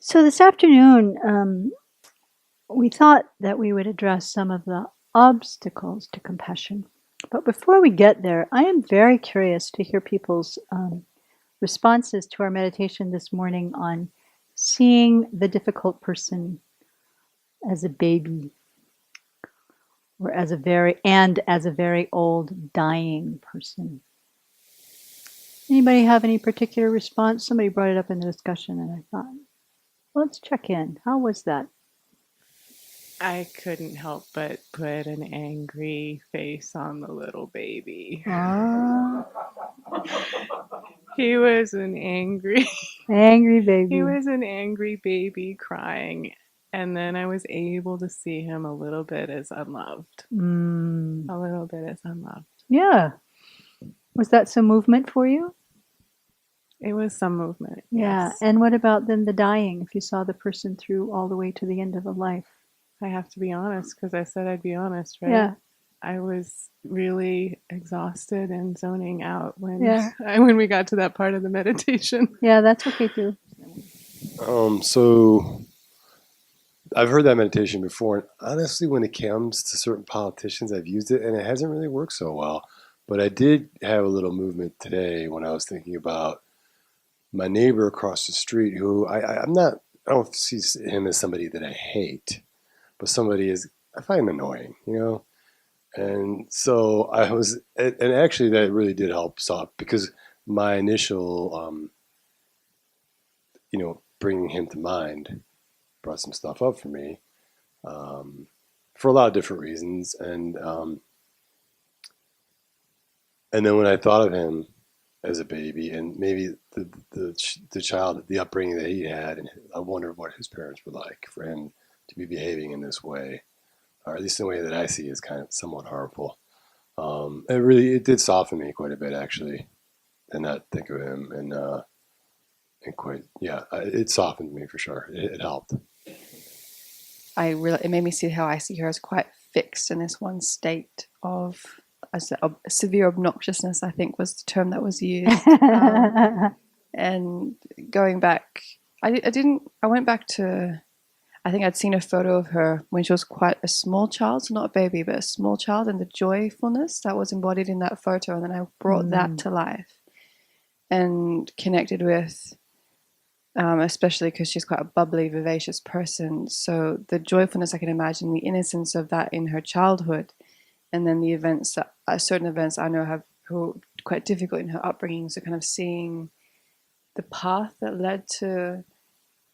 So this afternoon, we thought that we would address some of the obstacles to compassion. But before we get there, I am very curious to hear people's responses to our meditation this morning on seeing the difficult person as a baby or as a very old dying person. Anybody have any particular response? Somebody brought it up in the discussion and I thought, well, let's check in. How was that? I couldn't help but put an angry face on the little baby. Ah, He was an angry angry he baby. was an angry baby crying. And then I was able to see him a little bit as unloved. Mm, A little bit as unloved. yeah. Was that some movement for you? It was some movement, Yeah. yes. And what about then the dying, if you saw the person through all the way to the end of a life? I have to be honest because I said I'd be honest, right? Yeah. I was really exhausted and zoning out when Yeah. when we got to that part of the meditation. Yeah, that's okay too. So I've heard that meditation before, and honestly, when it comes to certain politicians, I've used it, and it hasn't really worked so well. But I did have a little movement today when I was thinking about my neighbor across the street, who I'm not. I don't see him as somebody that I hate, but somebody is I find annoying, And so I was, and actually that really did help stop because my initial, bringing him to mind brought some stuff up for me for a lot of different reasons. And then when I thought of him as a baby and maybe the child, the upbringing that he had, and I wondered what his parents were like for him to be behaving in this way, or at least in the way that I see is kind of somewhat harmful. It did soften me quite a bit actually, and not think of him and quite it softened me for sure. It helped. It made me see how I see her as quite fixed in this one state of severe obnoxiousness, I think was the term that was used. And going back, I went back to, I think I'd seen a photo of her when she was quite a small child, so not a baby, but a small child, and the joyfulness that was embodied in that photo. And then I brought that to life and connected with, especially because she's quite a bubbly, vivacious person. So the joyfulness, I can imagine the innocence of that in her childhood, and then the events that certain events I know who are quite difficult in her upbringing. So kind of seeing the path that led to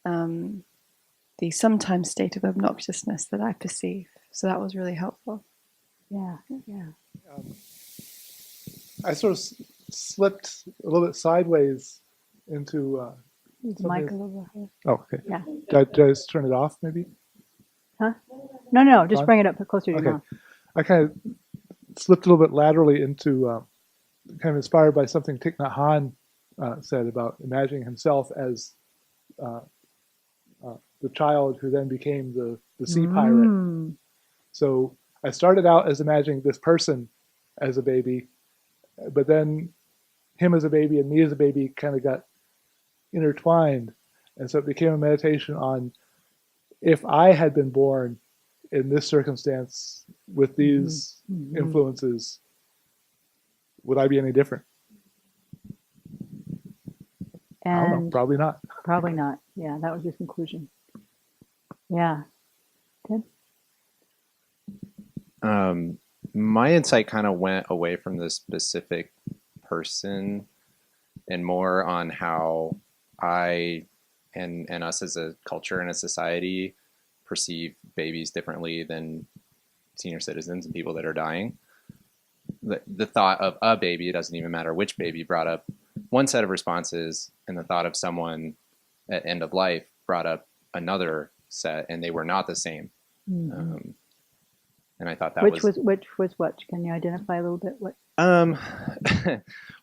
the sometimes state of obnoxiousness that I perceive. So that was really helpful. Yeah, yeah. I sort of slipped a little bit sideways into. The mic a little bit. Oh, okay. Yeah. Did I just turn it off, maybe? Huh? No, just On? bring it up closer to your Okay. mouth. I kind of slipped a little bit laterally into, kind of inspired by something Thich Nhat Hanh said about imagining himself as the child who then became the sea pirate. So I started out as imagining this person as a baby, but then him as a baby and me as a baby kind of got intertwined. And so it became a meditation on if I had been born in this circumstance with these influences, would I be any different? And I don't know, probably not. Probably not. Yeah, that was your conclusion. Yeah. Tim? My insight kind of went away from the specific person and more on how I and us as a culture and a society perceive babies differently than senior citizens and people that are dying. The thought of a baby, it doesn't even matter which baby, brought up one set of responses, and the thought of someone at end of life brought up another set, and they were not the same. And I thought that which was what? Can you identify a little bit? What?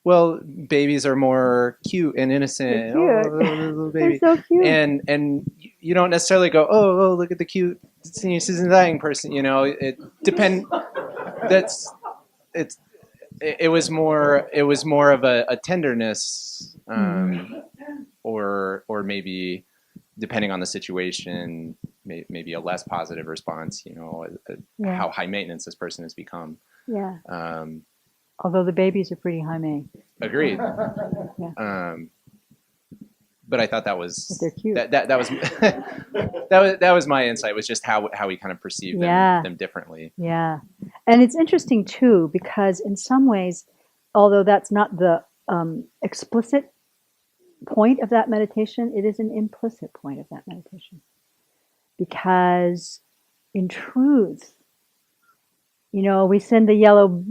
Well, babies are more cute and innocent. They're cute. Oh, little baby. They're so cute. And you don't necessarily go, oh, look at the cute senior citizen dying person. It depend. It was more of a tenderness, or maybe depending on the situation, maybe a less positive response, Yeah. how high maintenance this person has become. Yeah. Um, Although the babies are pretty high main. agreed. Yeah. But I thought that But was they're cute. that was that was my insight, was just how we kind of perceive them differently. Yeah. And it's interesting too, because in some ways, although that's not the explicit point of that meditation, it is an implicit point of that meditation. Because in truth, we send the yellow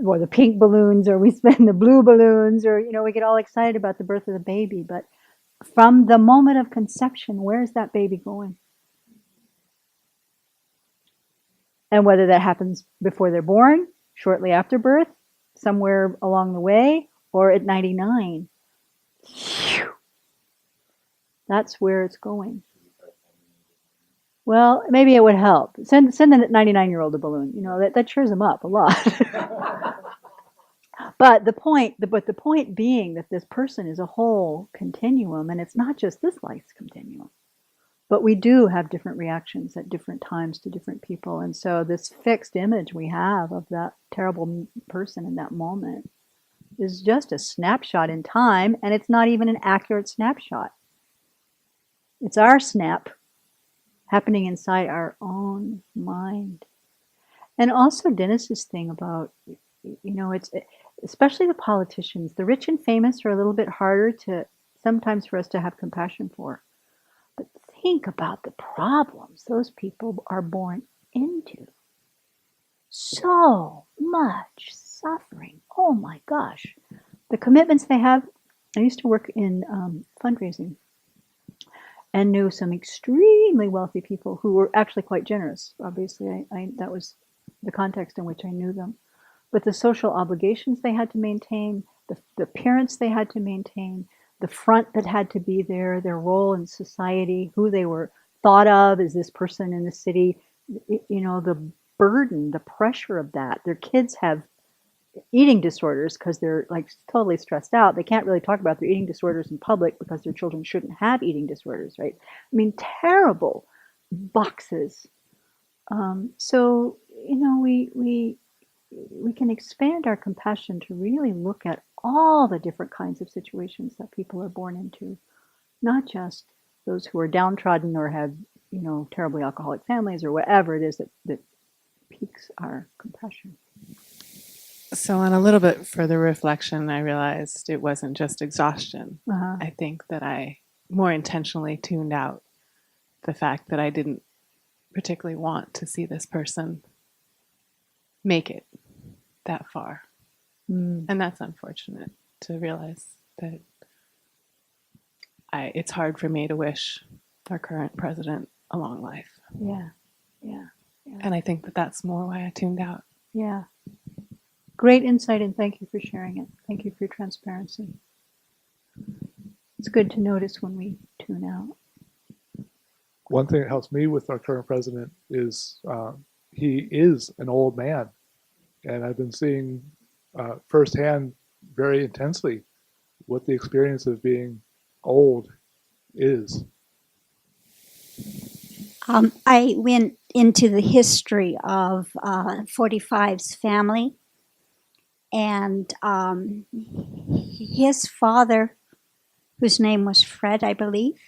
or the pink balloons, or we send the blue balloons, or, we get all excited about the birth of the baby. But from the moment of conception, where is that baby going? And whether that happens before they're born, shortly after birth, somewhere along the way, or at 99, that's where it's going. Well, maybe it would help. Send the 99-year-old a balloon. That cheers them up a lot. But the point being that this person is a whole continuum, and it's not just this life's continuum. But we do have different reactions at different times to different people. And so this fixed image we have of that terrible person in that moment is just a snapshot in time, and it's not even an accurate snapshot. It's our snap happening inside our own mind. And also Dennis's thing about, it's especially the politicians. The rich and famous are a little bit harder sometimes for us to have compassion for. But think about the problems those people are born into. So much suffering. Oh my gosh. The commitments they have. I used to work in fundraising and knew some extremely wealthy people who were actually quite generous. Obviously, that was the context in which I knew them. But the social obligations they had to maintain, the appearance they had to maintain, the front that had to be there, their role in society, who they were thought of as this person in the city, the burden, the pressure of that. Their kids have eating disorders because they're like totally stressed out. They can't really talk about their eating disorders in public because their children shouldn't have eating disorders, right? I mean, terrible boxes. So, we can expand our compassion to really look at all the different kinds of situations that people are born into, not just those who are downtrodden or have, terribly alcoholic families or whatever it is that piques our compassion. So on a little bit further reflection, I realized it wasn't just exhaustion. Uh-huh. I think that I more intentionally tuned out the fact that I didn't particularly want to see this person make it that far. And that's unfortunate to realize that it's hard for me to wish our current president a long life. Yeah. And I think that that's more why I tuned out. Yeah. Great insight, and thank you for sharing it. Thank you for your transparency. It's good to notice when we tune out. One thing that helps me with our current president is he is an old man. And I've been seeing firsthand very intensely what the experience of being old is. I went into the history of 45's family, and his father, whose name was Fred, I believe,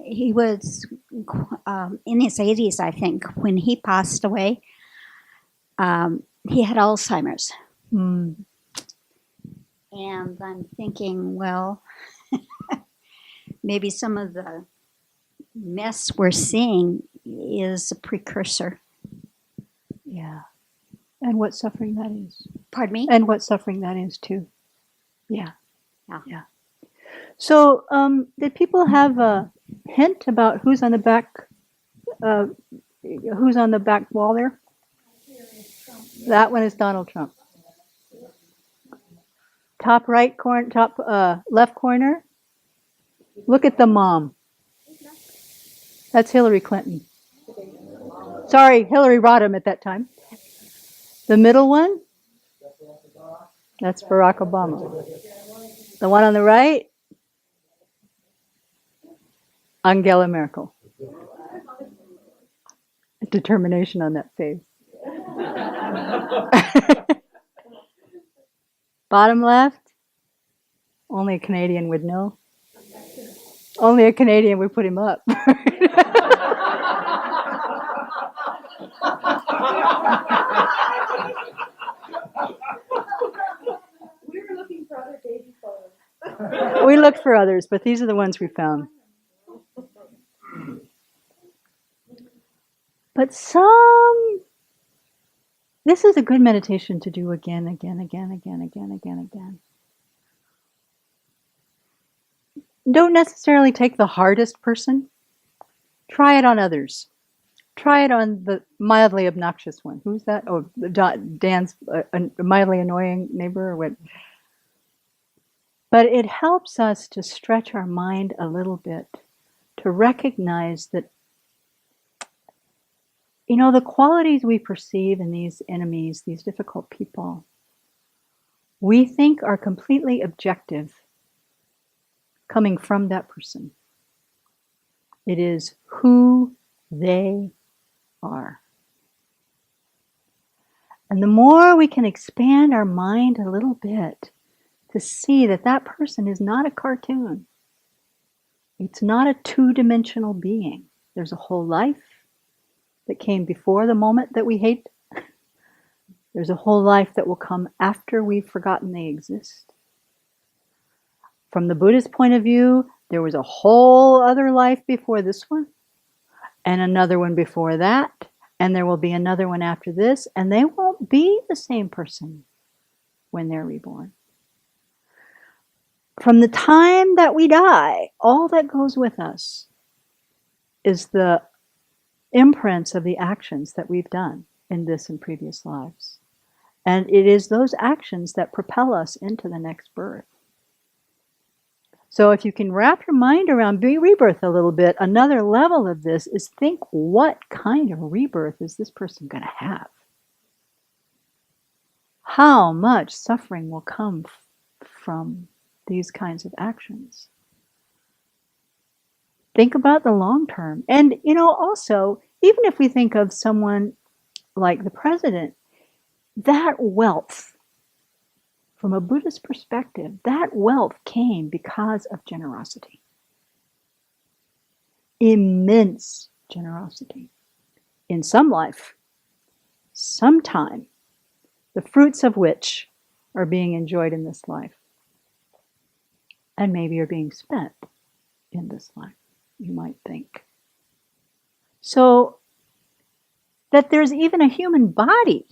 he was in his 80s, I think, when he passed away. He had Alzheimer's. And I'm thinking, well, maybe some of the mess we're seeing is a precursor. Yeah. And what suffering that is. Pardon me? And what suffering that is, too. Yeah. Yeah. So, did people have a hint about who's on the back wall there? That one is Donald Trump. Top right corner, left corner. Look at the mom. That's Hillary Clinton. Sorry, Hillary Rodham at that time. The middle one? That's Barack Obama. The one on the right? Angela Merkel. Determination on that face. Bottom left, only a Canadian would know. Only a Canadian would put him up. We looked for others, but these are the ones we found. But this is a good meditation to do again. Don't necessarily take the hardest person. Try it on others. Try it on the mildly obnoxious one. Who's that? Oh, Dan's mildly annoying neighbor or what? But it helps us to stretch our mind a little bit, to recognize that, the qualities we perceive in these enemies, these difficult people, we think are completely objective, coming from that person. It is who they are. And the more we can expand our mind a little bit to see that that person is not a cartoon. It's not a two-dimensional being. There's a whole life that came before the moment that we hate. There's a whole life that will come after we've forgotten they exist. From the Buddhist point of view, there was a whole other life before this one, and another one before that, and there will be another one after this, and they won't be the same person when they're reborn. From the time that we die, all that goes with us is the imprints of the actions that we've done in this and previous lives. And it is those actions that propel us into the next birth. So if you can wrap your mind around rebirth a little bit, another level of this is think, what kind of rebirth is this person going to have? How much suffering will come from these kinds of actions? Think about the long term. And, also, even if we think of someone like the president, that wealth, from a Buddhist perspective, that wealth came because of generosity. Immense generosity. In some life, sometime, the fruits of which are being enjoyed in this life. And maybe are being spent in this life, you might think. So, that there's even a human body.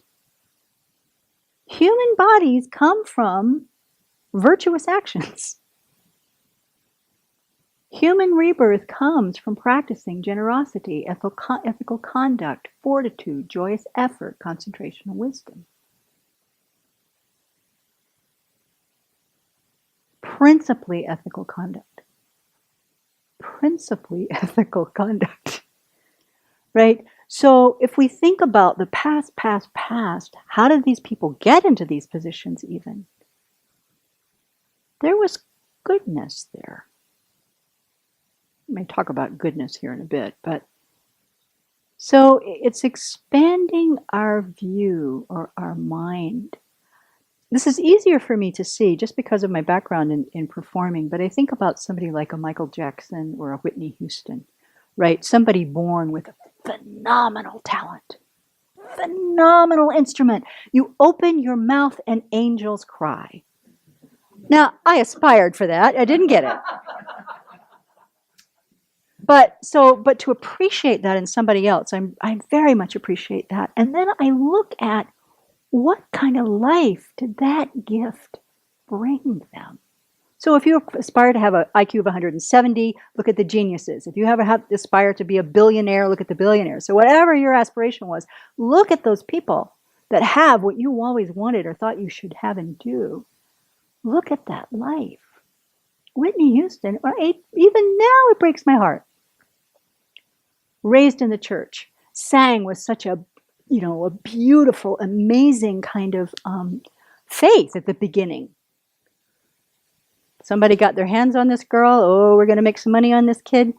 Human bodies come from virtuous actions. Human rebirth comes from practicing generosity, ethical conduct, fortitude, joyous effort, concentration, and wisdom. Principally ethical conduct. Principally ethical conduct. Right? So if we think about the past, how did these people get into these positions even? There was goodness there. I may talk about goodness here in a bit, but so it's expanding our view or our mind. This is easier for me to see just because of my background in performing, but I think about somebody like a Michael Jackson or a Whitney Houston, right? Somebody born with a phenomenal talent, phenomenal instrument. You open your mouth and angels cry. Now, I aspired for that. I didn't get it. But to appreciate that in somebody else, I very much appreciate that. And then I look at what kind of life did that gift bring them? So if you aspire to have an IQ of 170, look at the geniuses. If you aspire to be a billionaire, look at the billionaires. So whatever your aspiration was, look at those people that have what you always wanted or thought you should have and do. Look at that life. Whitney Houston, even now it breaks my heart. Raised in the church, sang with such a beautiful, amazing kind of faith at the beginning. Somebody got their hands on this girl. Oh, we're going to make some money on this kid.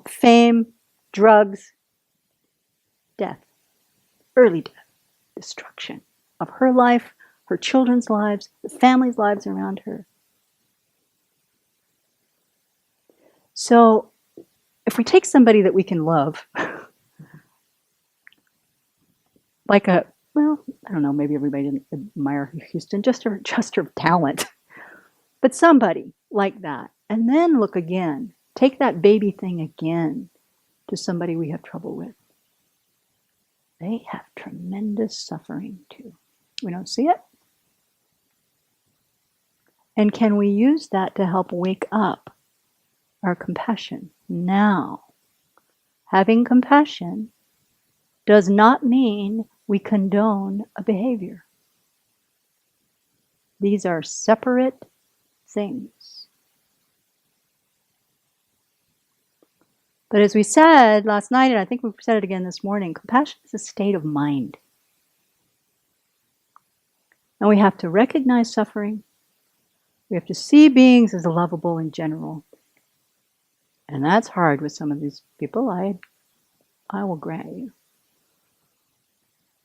fame, drugs, death, early death, destruction of her life, her children's lives, the family's lives around her. So if we take somebody that we can love, like I don't know, maybe everybody didn't admire Houston, just her talent, but somebody like that, and then look again, take that baby thing again to somebody we have trouble with. They have tremendous suffering too. We don't see it. And can we use that to help wake up our compassion now? Having compassion does not mean we condone a behavior. These are separate things. But as we said last night, and I think we said it again this morning, compassion is a state of mind. And we have to recognize suffering. We have to see beings as lovable in general. And that's hard with some of these people, I will grant you.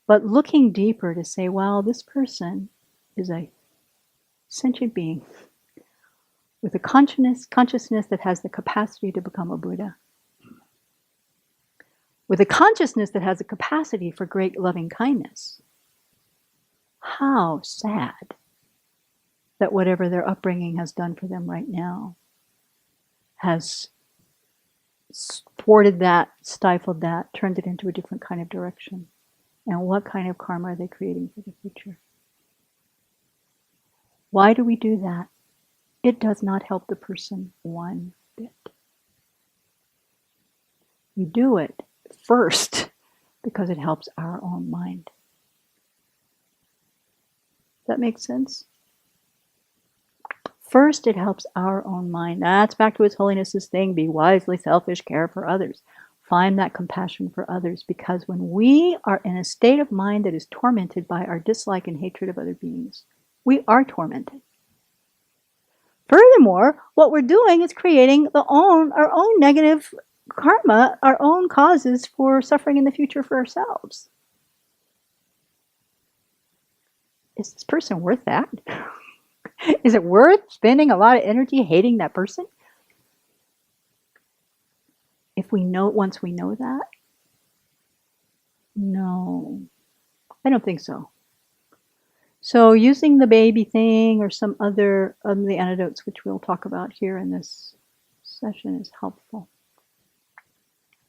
But looking deeper to say, well, this person is a sentient being with a consciousness that has the capacity to become a Buddha. With a consciousness that has a capacity for great loving kindness. How sad that whatever their upbringing has done for them right now has thwarted that, stifled that, turned it into a different kind of direction. And what kind of karma are they creating for the future? Why do we do that? It does not help the person one bit. We do it first because it helps our own mind. Does that make sense? First, it helps our own mind. That's back to His Holiness's thing, be wisely selfish, care for others. Find that compassion for others, because when we are in a state of mind that is tormented by our dislike and hatred of other beings, we are tormented. Furthermore, what we're doing is creating our own negative karma, our own causes for suffering in the future for ourselves. Is this person worth that? Is it worth spending a lot of energy hating that person? Once we know that? No, I don't think so. So using the baby thing or some other of the antidotes, which we'll talk about here in this session, is helpful.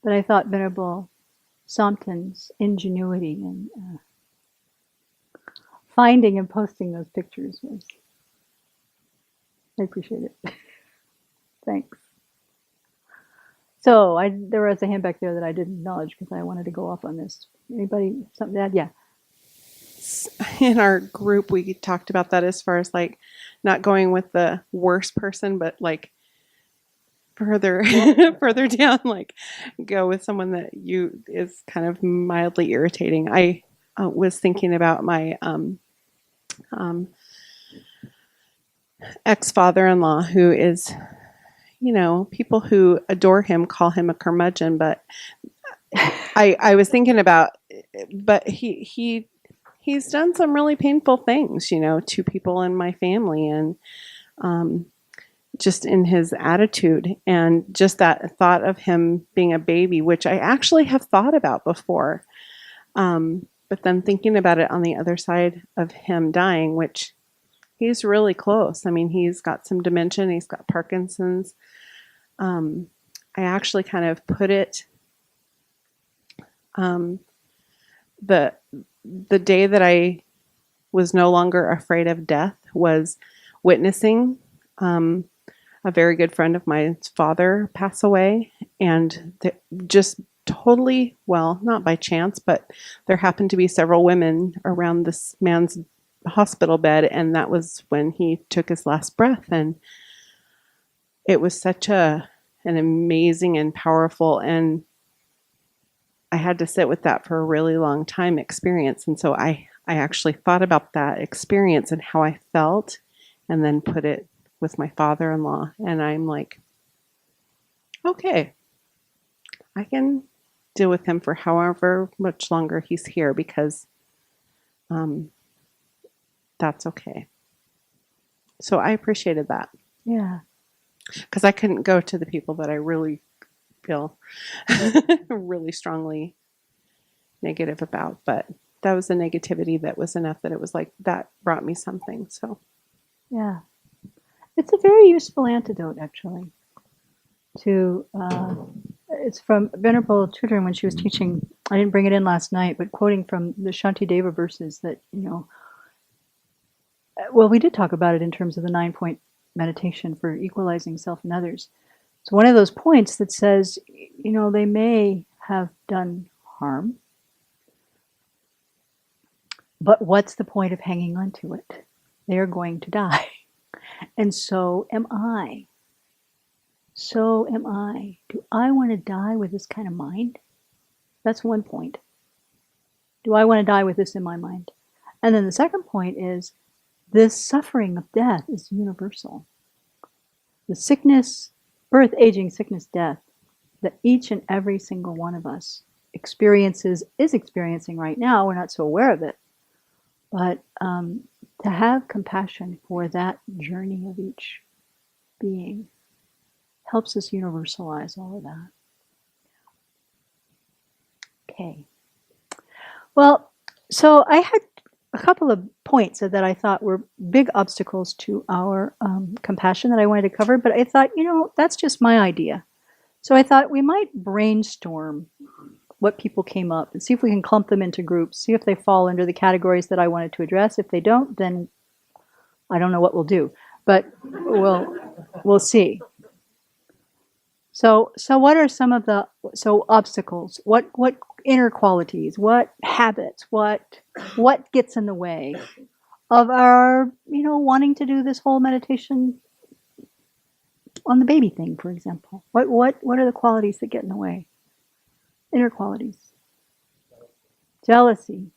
But I thought Venerable Sompton's ingenuity in finding and posting those pictures was, I appreciate it. Thanks. So there was a hand back there that I didn't acknowledge because I wanted to go off on this. Anybody, something to add? Yeah. In our group, we talked about that as far as like not going with the worst person, but like further down, like go with someone that is kind of mildly irritating. I was thinking about my ex-father-in-law, who is, people who adore him call him a curmudgeon, but I was thinking about, but he's done some really painful things, to people in my family, and just in his attitude, and just that thought of him being a baby, which I actually have thought about before. But then thinking about it on the other side of him dying, which he's really close. I mean, he's got some dementia, he's got Parkinson's. I actually kind of put it, the day that I was no longer afraid of death was witnessing a very good friend of mine's father pass away, and just totally, well, not by chance, but there happened to be several women around this man's hospital bed, and that was when he took his last breath. And it was such an amazing and powerful, and I had to sit with that for a really long time experience. And so I actually thought about that experience and how I felt, and then put it with my father-in-law. And I'm like, okay, I can deal with him for however much longer he's here because that's okay. So I appreciated that Yeah. because I couldn't go to the people that I really feel really strongly negative about, but that was the negativity that was enough that it was like that brought me something. So Yeah. It's a very useful antidote, actually. It's from Venerable Tudor when she was teaching. I didn't bring it in last night, but quoting from the Shantideva verses that, well, we did talk about it in terms of the 9-point meditation for equalizing self and others. It's one of those points that says, they may have done harm, but what's the point of hanging on to it? They're going to die. And so am I. So am I. Do I want to die with this kind of mind? That's one point. Do I want to die with this in my mind? And then the second point is this suffering of death is universal. The sickness, birth, aging, sickness, death that each and every single one of us is experiencing right now. We're not so aware of it. But to have compassion for that journey of each being helps us universalize all of that. Okay. Well, so I had a couple of points that I thought were big obstacles to our compassion that I wanted to cover, but I thought, that's just my idea. So I thought we might brainstorm what people came up and see if we can clump them into groups, see if they fall under the categories that I wanted to address. If they don't, then I don't know what we'll do, but we'll see. So what are some of the obstacles? What inner qualities? What habits? What gets in the way of our wanting to do this whole meditation on the baby thing, for example? What are the qualities that get in the way? Inner qualities. Jealousy.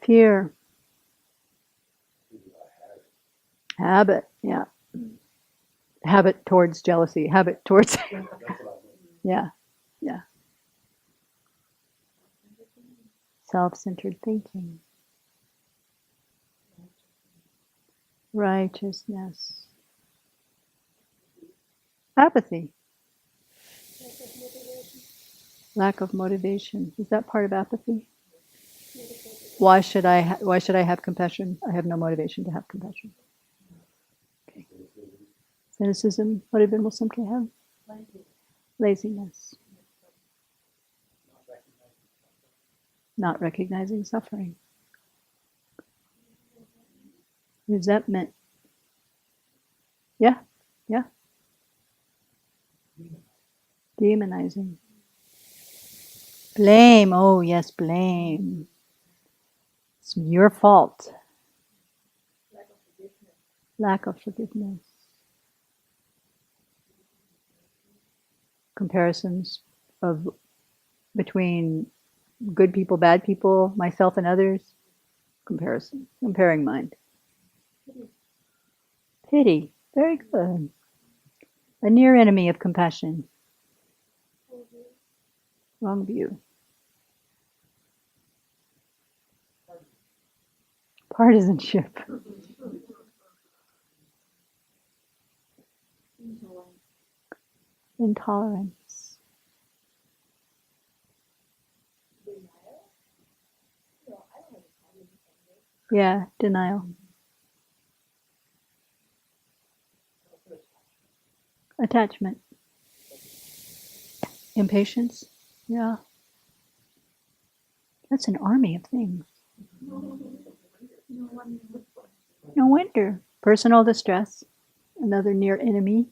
Fear. Habit. Yeah. Habit towards jealousy. Habit towards. Yeah. Self-centered thinking. Righteousness. Apathy. Lack of motivation. Is that part of apathy? Why should I have compassion? I have no motivation to have compassion. Okay. Cynicism. What did Bimble Simke have? Laziness. Not recognizing suffering. Resentment. Yeah. Demonizing. Blame. Oh, yes, blame. It's your fault. Lack of forgiveness. Comparisons between good people, bad people, myself and others. Comparing mind. Pity. Very good. A near enemy of compassion. Wrong view. Partisanship. Intolerance. Yeah, denial. Attachment. Impatience. Yeah. That's an army of things. No wonder. Personal distress. Another near enemy.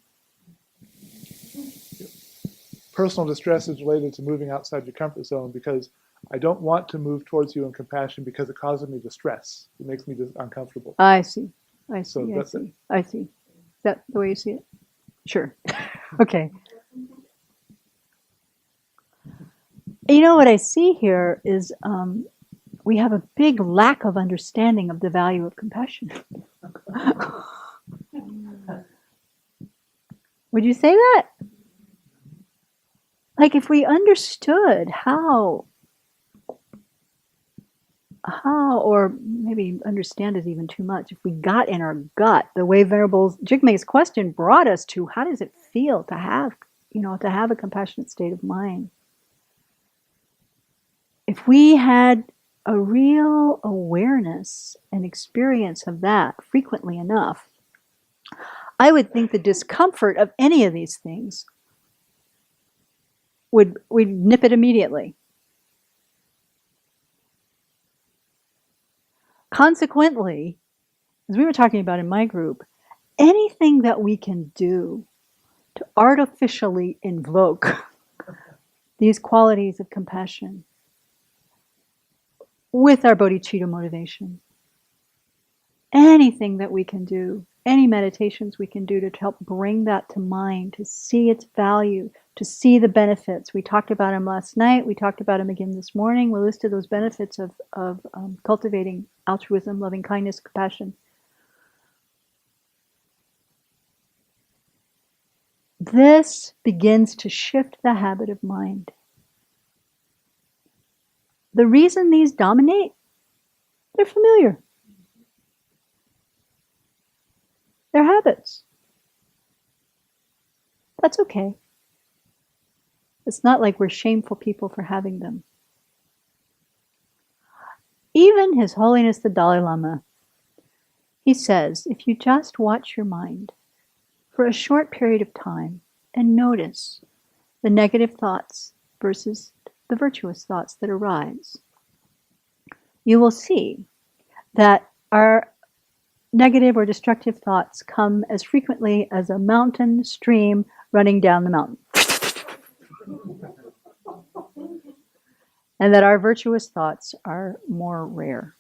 Personal distress is related to moving outside your comfort zone because I don't want to move towards you in compassion because it causes me distress. It makes me uncomfortable. I see. So that's it. I see. Is that the way you see it? Sure. Okay. What I see here is we have a big lack of understanding of the value of compassion. Would you say that? Like if we understood how, or maybe understand is even too much, if we got in our gut, the way Venerable Jigme's question brought us to, how does it feel to have, to have a compassionate state of mind? If we had a real awareness and experience of that frequently enough, I would think the discomfort of any of these things we'd nip it immediately. Consequently, as we were talking about in my group, anything that we can do to artificially invoke these qualities of compassion with our bodhicitta motivation, anything that we can do, any meditations we can do to help bring that to mind, to see its value, to see the benefits. We talked about them last night. We talked about them again this morning. We listed those benefits of cultivating altruism, loving kindness, compassion. This begins to shift the habit of mind. The reason these dominate, they're familiar. They're habits. That's okay. It's not like we're shameful people for having them. Even His Holiness the Dalai Lama, he says, if you just watch your mind for a short period of time and notice the negative thoughts versus the virtuous thoughts that arise, you will see that our negative or destructive thoughts come as frequently as a mountain stream running down the mountain. And that our virtuous thoughts are more rare.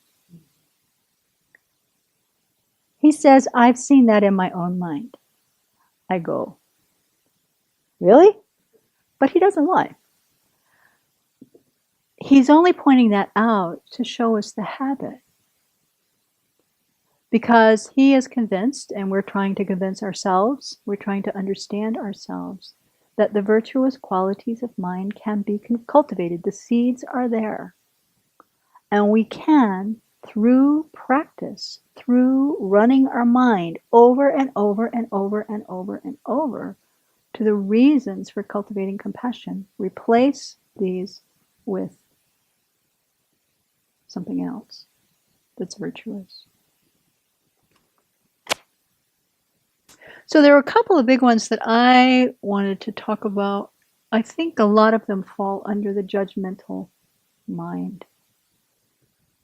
He says, I've seen that in my own mind. I go, really? But he doesn't lie. He's only pointing that out to show us the habit. Because he is convinced, and we're trying to convince ourselves, we're trying to understand ourselves, that the virtuous qualities of mind can be cultivated. The seeds are there. And we can, through practice, through running our mind over and over and over and over and over to the reasons for cultivating compassion, replace these with something else that's virtuous. So there are a couple of big ones that I wanted to talk about. I think a lot of them fall under the judgmental mind,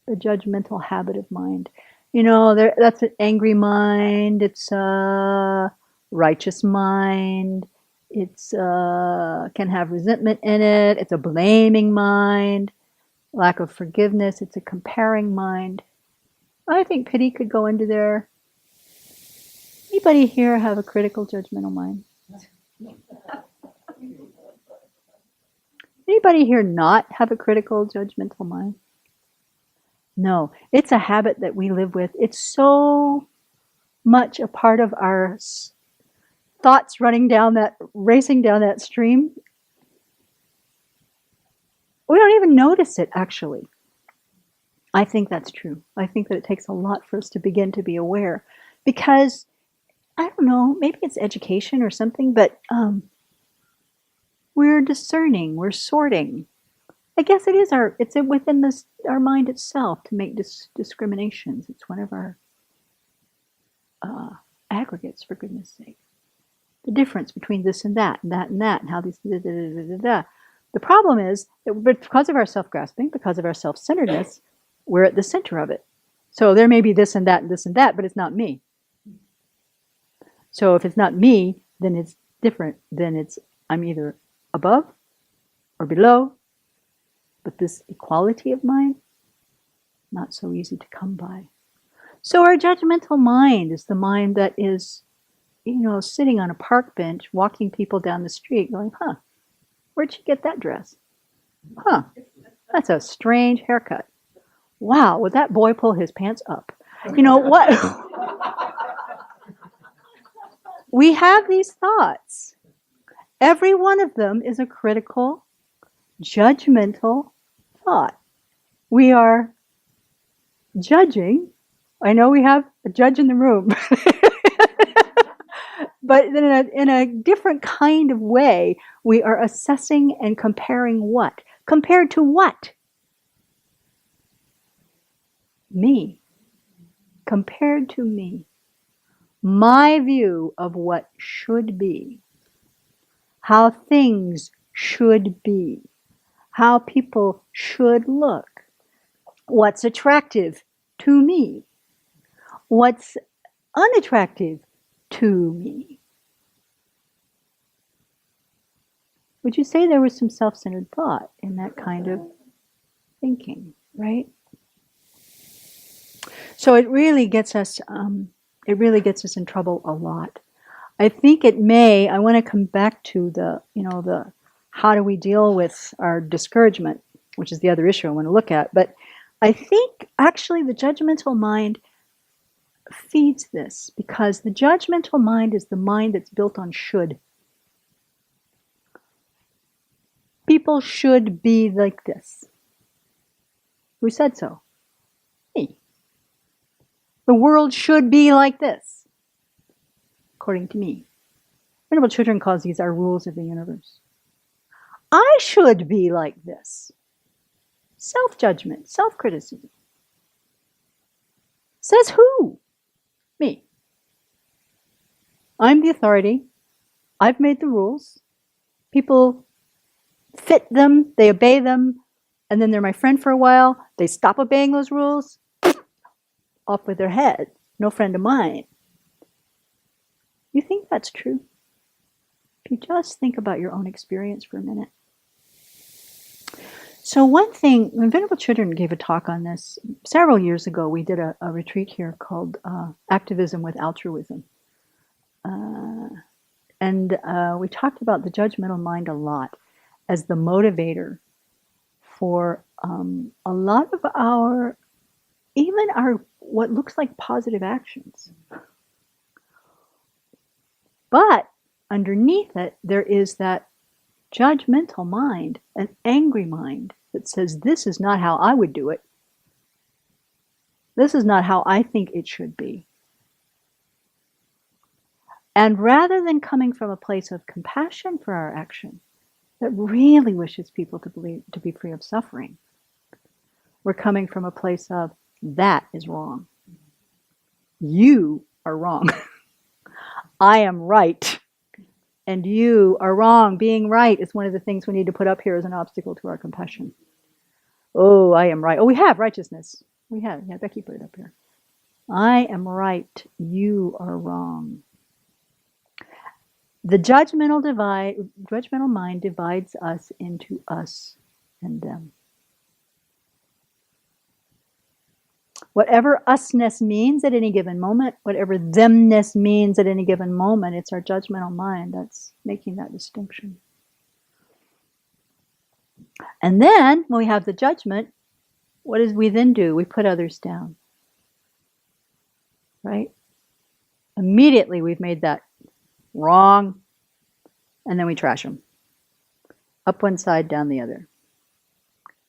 the judgmental habit of mind. That's an angry mind. It's a righteous mind. It's can have resentment in it. It's a blaming mind. Lack of forgiveness. It's a comparing mind. I think pity could go into there. Anybody here have a critical judgmental mind? Anybody here not have a critical judgmental mind? No, it's a habit that we live with. It's so much a part of our thoughts racing down that stream. We don't even notice it, actually. I think that's true. I think that it takes a lot for us to begin to be aware. Because I don't know, maybe it's education or something, but we're discerning, we're sorting. I guess it's within our mind itself to make discriminations. It's one of our aggregates, for goodness sake. The difference between this and that, and that and that, and how these The problem is that because of our self-grasping, because of our self-centeredness, we're at the center of it. So there may be this and that, but it's not me. So if it's not me, then it's different. Then I'm either above or below. But this equality of mind, not so easy to come by. So our judgmental mind is the mind that is, sitting on a park bench, walking people down the street, going, where'd you get that dress? That's a strange haircut. Wow, would that boy pull his pants up? What? We have these thoughts. Every one of them is a critical, judgmental thought. We are judging. I know we have a judge in the room, but in a different kind of way, we are assessing and comparing what? Compared to what? Me. Compared to me. My view of what should be. How things should be. How people should look. What's attractive to me. What's unattractive to me. Would you say there was some self-centered thought in that kind of thinking, right? So it really gets us in trouble a lot. I think it may, I want to come back to the how do we deal with our discouragement, which is the other issue I want to look at. But I think actually the judgmental mind feeds this, because the judgmental mind is the mind that's built on should. People should be like this. Who said so? Me. The world should be like this, according to me. Venerable Children calls these our rules of the universe. I should be like this. Self-judgment, self-criticism. Says who? Me. I'm the authority. I've made the rules. People fit them, they obey them, and then they're my friend for a while. They stop obeying those rules. Off with their head. No friend of mine. You think that's true? If you just think about your own experience for a minute. So one thing, when Venerable Children gave a talk on this several years ago, we did a retreat here called Activism with Altruism. And we talked about the judgmental mind a lot as the motivator for a lot of our, even our, what looks like positive actions. But underneath it, there is that judgmental mind, an angry mind that says, this is not how I would do it. This is not how I think it should be. And rather than coming from a place of compassion for our action, that really wishes people to be free of suffering, we're coming from a place of, that is wrong. You are wrong. I am right. And you are wrong. Being right is one of the things we need to put up here as an obstacle to our compassion. Oh, I am right. Oh, we have righteousness. We have. Yeah, Becky put it up here. I am right. You are wrong. The judgmental mind divides us into us and them. Whatever usness means at any given moment, whatever themness means at any given moment, it's our judgmental mind that's making that distinction. And then, when we have the judgment, what does we then do? We put others down. Right? Immediately we've made that wrong, and then we trash them. Up one side, down the other.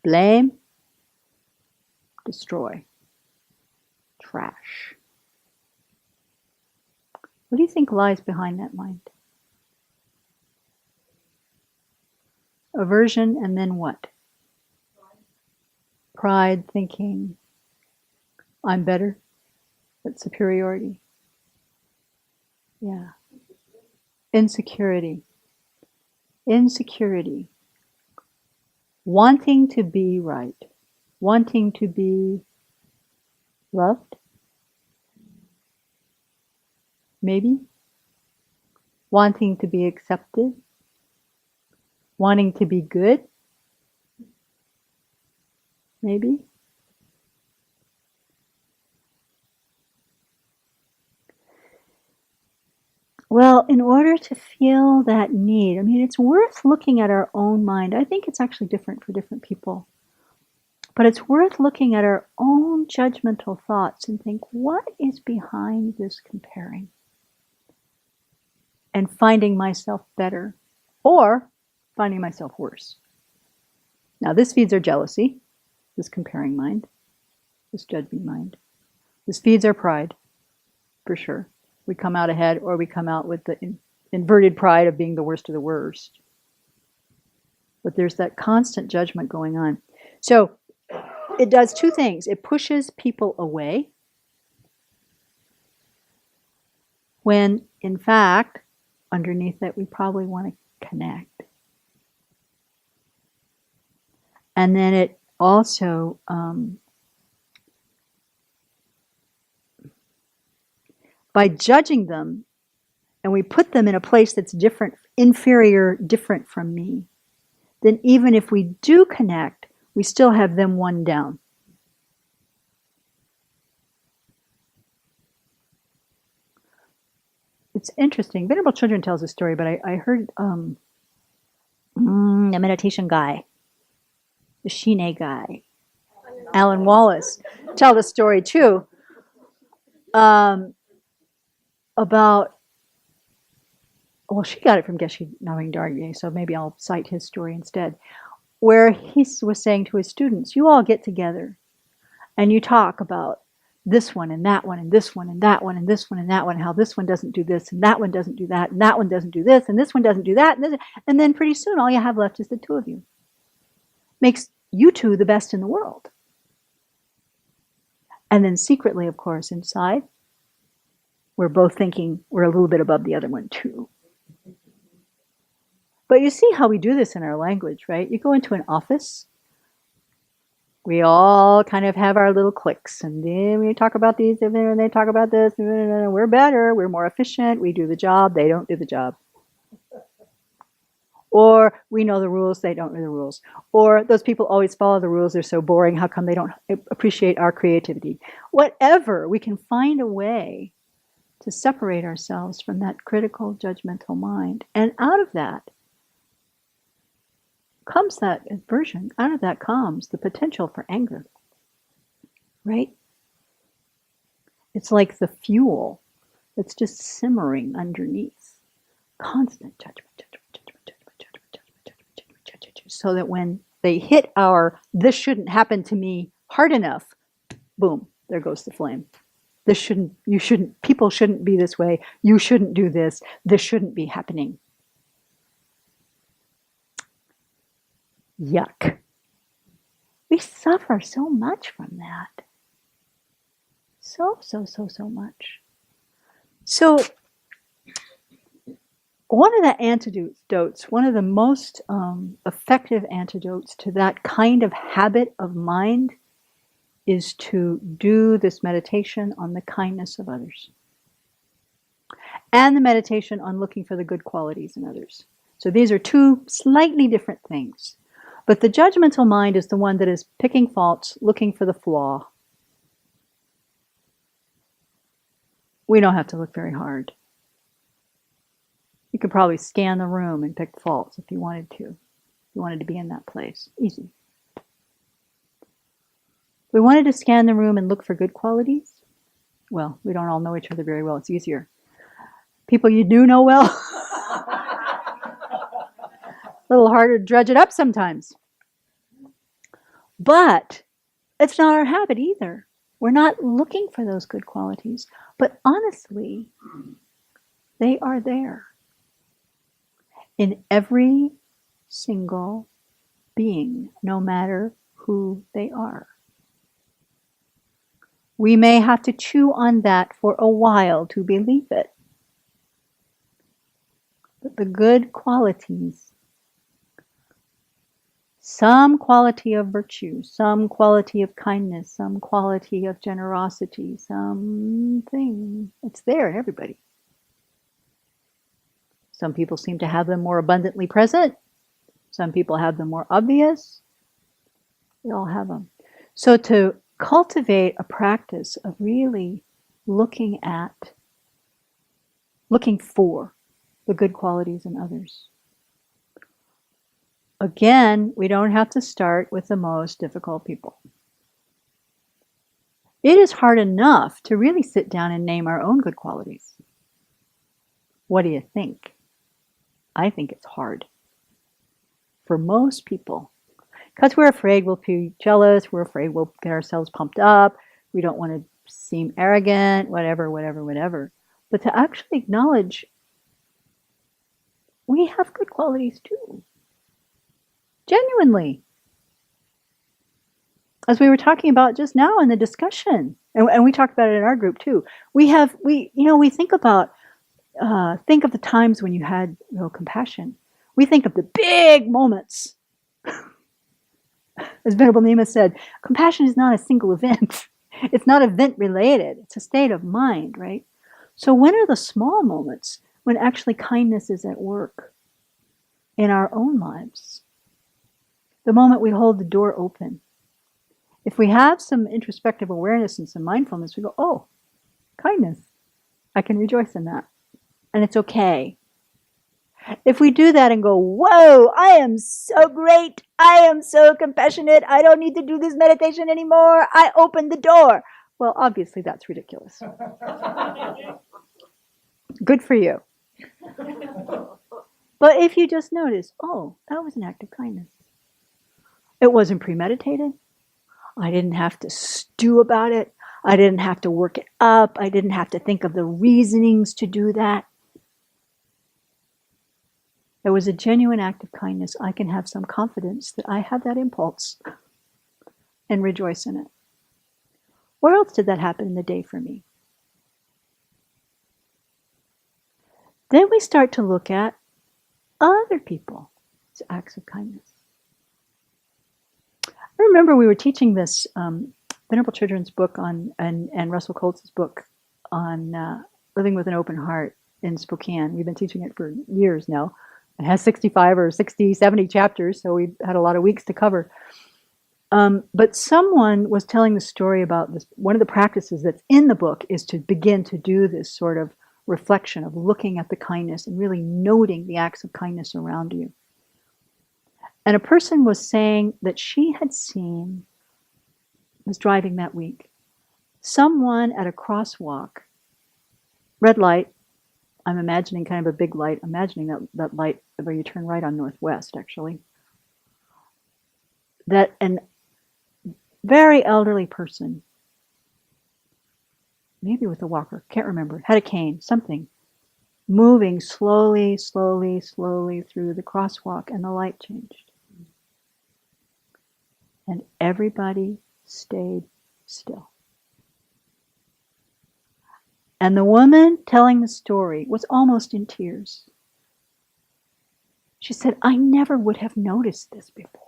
Blame, destroy. Trash. What do you think lies behind that mind? Aversion, and then what? Pride, thinking, I'm better. That's superiority. Yeah. Insecurity. Insecurity. Wanting to be right. Wanting to be loved? Maybe. Wanting to be accepted? Wanting to be good? Maybe. Well, in order to feel that need, I mean, it's worth looking at our own mind. I think it's actually different for different people. But it's worth looking at our own judgmental thoughts and think, what is behind this comparing? And finding myself better or finding myself worse. Now, this feeds our jealousy, this comparing mind, this judging mind. This feeds our pride, for sure. We come out ahead, or we come out with the inverted pride of being the worst of the worst. But there's that constant judgment going on. So it does two things. It pushes people away when, in fact, underneath it, we probably want to connect. And then it also by judging them, and we put them in a place that's different, inferior, different from me, then even if we do connect, we still have them one down. It's interesting. Venerable Children tells a story, but I heard a meditation guy, the Shine guy, Alan Wallace, tell the story too, about, well, she got it from Geshe Naming Dargye, so maybe I'll cite his story instead, where he was saying to his students, you all get together and you talk about this one and that one and this one and that one and this one and that one, how this one doesn't do this and that one doesn't do that and that one doesn't do this and this one doesn't do that, and then pretty soon all you have left is the two of you. Makes you two the best in the world. And then secretly, of course, inside, we're both thinking we're a little bit above the other one too. But you see how we do this in our language, right? You go into an office, we all kind of have our little cliques, and then we talk about these, and then they talk about this, and we're better, we're more efficient, we do the job, they don't do the job. Or we know the rules, they don't know the rules. Or those people always follow the rules, they're so boring, how come they don't appreciate our creativity? Whatever, we can find a way to separate ourselves from that critical, judgmental mind. And out of that comes that aversion. Out of that comes the potential for anger. Right? It's like the fuel that's just simmering underneath. Constant judgment. So that when they hit our, this shouldn't happen to me hard enough, boom, there goes the flame. This shouldn't, you shouldn't, people shouldn't be this way. You shouldn't do this. This shouldn't be happening. Yuck. We suffer so much from that. So much. So, one of the antidotes, one of the most effective antidotes to that kind of habit of mind is to do this meditation on the kindness of others. And the meditation on looking for the good qualities in others. So these are two slightly different things. But the judgmental mind is the one that is picking faults, looking for the flaw. We don't have to look very hard. You could probably scan the room and pick faults if you wanted to. If you wanted to be in that place. Easy. We wanted to scan the room and look for good qualities. Well, we don't all know each other very well. It's easier. People you do know well, a little harder to dredge it up sometimes. But it's not our habit either. We're not looking for those good qualities. But honestly, they are there. In every single being, no matter who they are. We may have to chew on that for a while to believe it. But the good qualities, some quality of virtue, some quality of kindness, some quality of generosity, something, it's there in everybody. Some people seem to have them more abundantly present. Some people have them more obvious. We all have them. So to cultivate a practice of really looking for the good qualities in others. Again, we don't have to start with the most difficult people. It is hard enough to really sit down and name our own good qualities. What do you think? I think it's hard. for most people. Because we're afraid we'll be jealous, we're afraid we'll get ourselves pumped up, we don't want to seem arrogant, whatever. But to actually acknowledge we have good qualities too. Genuinely. As we were talking about just now in the discussion, and we talked about it in our group too. We think of the times when you had real compassion. We think of the big moments. As Venerable Nima said, compassion is not a single event. It's not event related. It's a state of mind, right? So when are the small moments when actually kindness is at work in our own lives? The moment we hold the door open. If we have some introspective awareness and some mindfulness, we go, oh, kindness. I can rejoice in that. And it's okay. If we do that and go, whoa, I am so great. I am so compassionate. I don't need to do this meditation anymore. I opened the door. Well, obviously that's ridiculous. Good for you. But if you just notice, oh, that was an act of kindness. It wasn't premeditated. I didn't have to stew about it. I didn't have to work it up. I didn't have to think of the reasonings to do that. It was a genuine act of kindness. I can have some confidence that I have that impulse and rejoice in it. Where else did that happen in the day for me? Then we start to look at other people's acts of kindness. I remember we were teaching this Venerable Children's book and Russell Coltz's book on living with an open heart in Spokane. We've been teaching it for years now. It has 65 or 60, 70 chapters, so we've had a lot of weeks to cover. But someone was telling the story about this. One of the practices that's in the book is to begin to do this sort of reflection of looking at the kindness and really noting the acts of kindness around you. And a person was saying that she had seen, was driving that week, someone at a crosswalk, red light, I'm imagining kind of a big light, imagining that light where you turn right on Northwest, actually, that an very elderly person, maybe with a walker, can't remember, had a cane, something, moving slowly through the crosswalk, and the light changed. And everybody stayed still. And the woman telling the story was almost in tears. She said, I never would have noticed this before.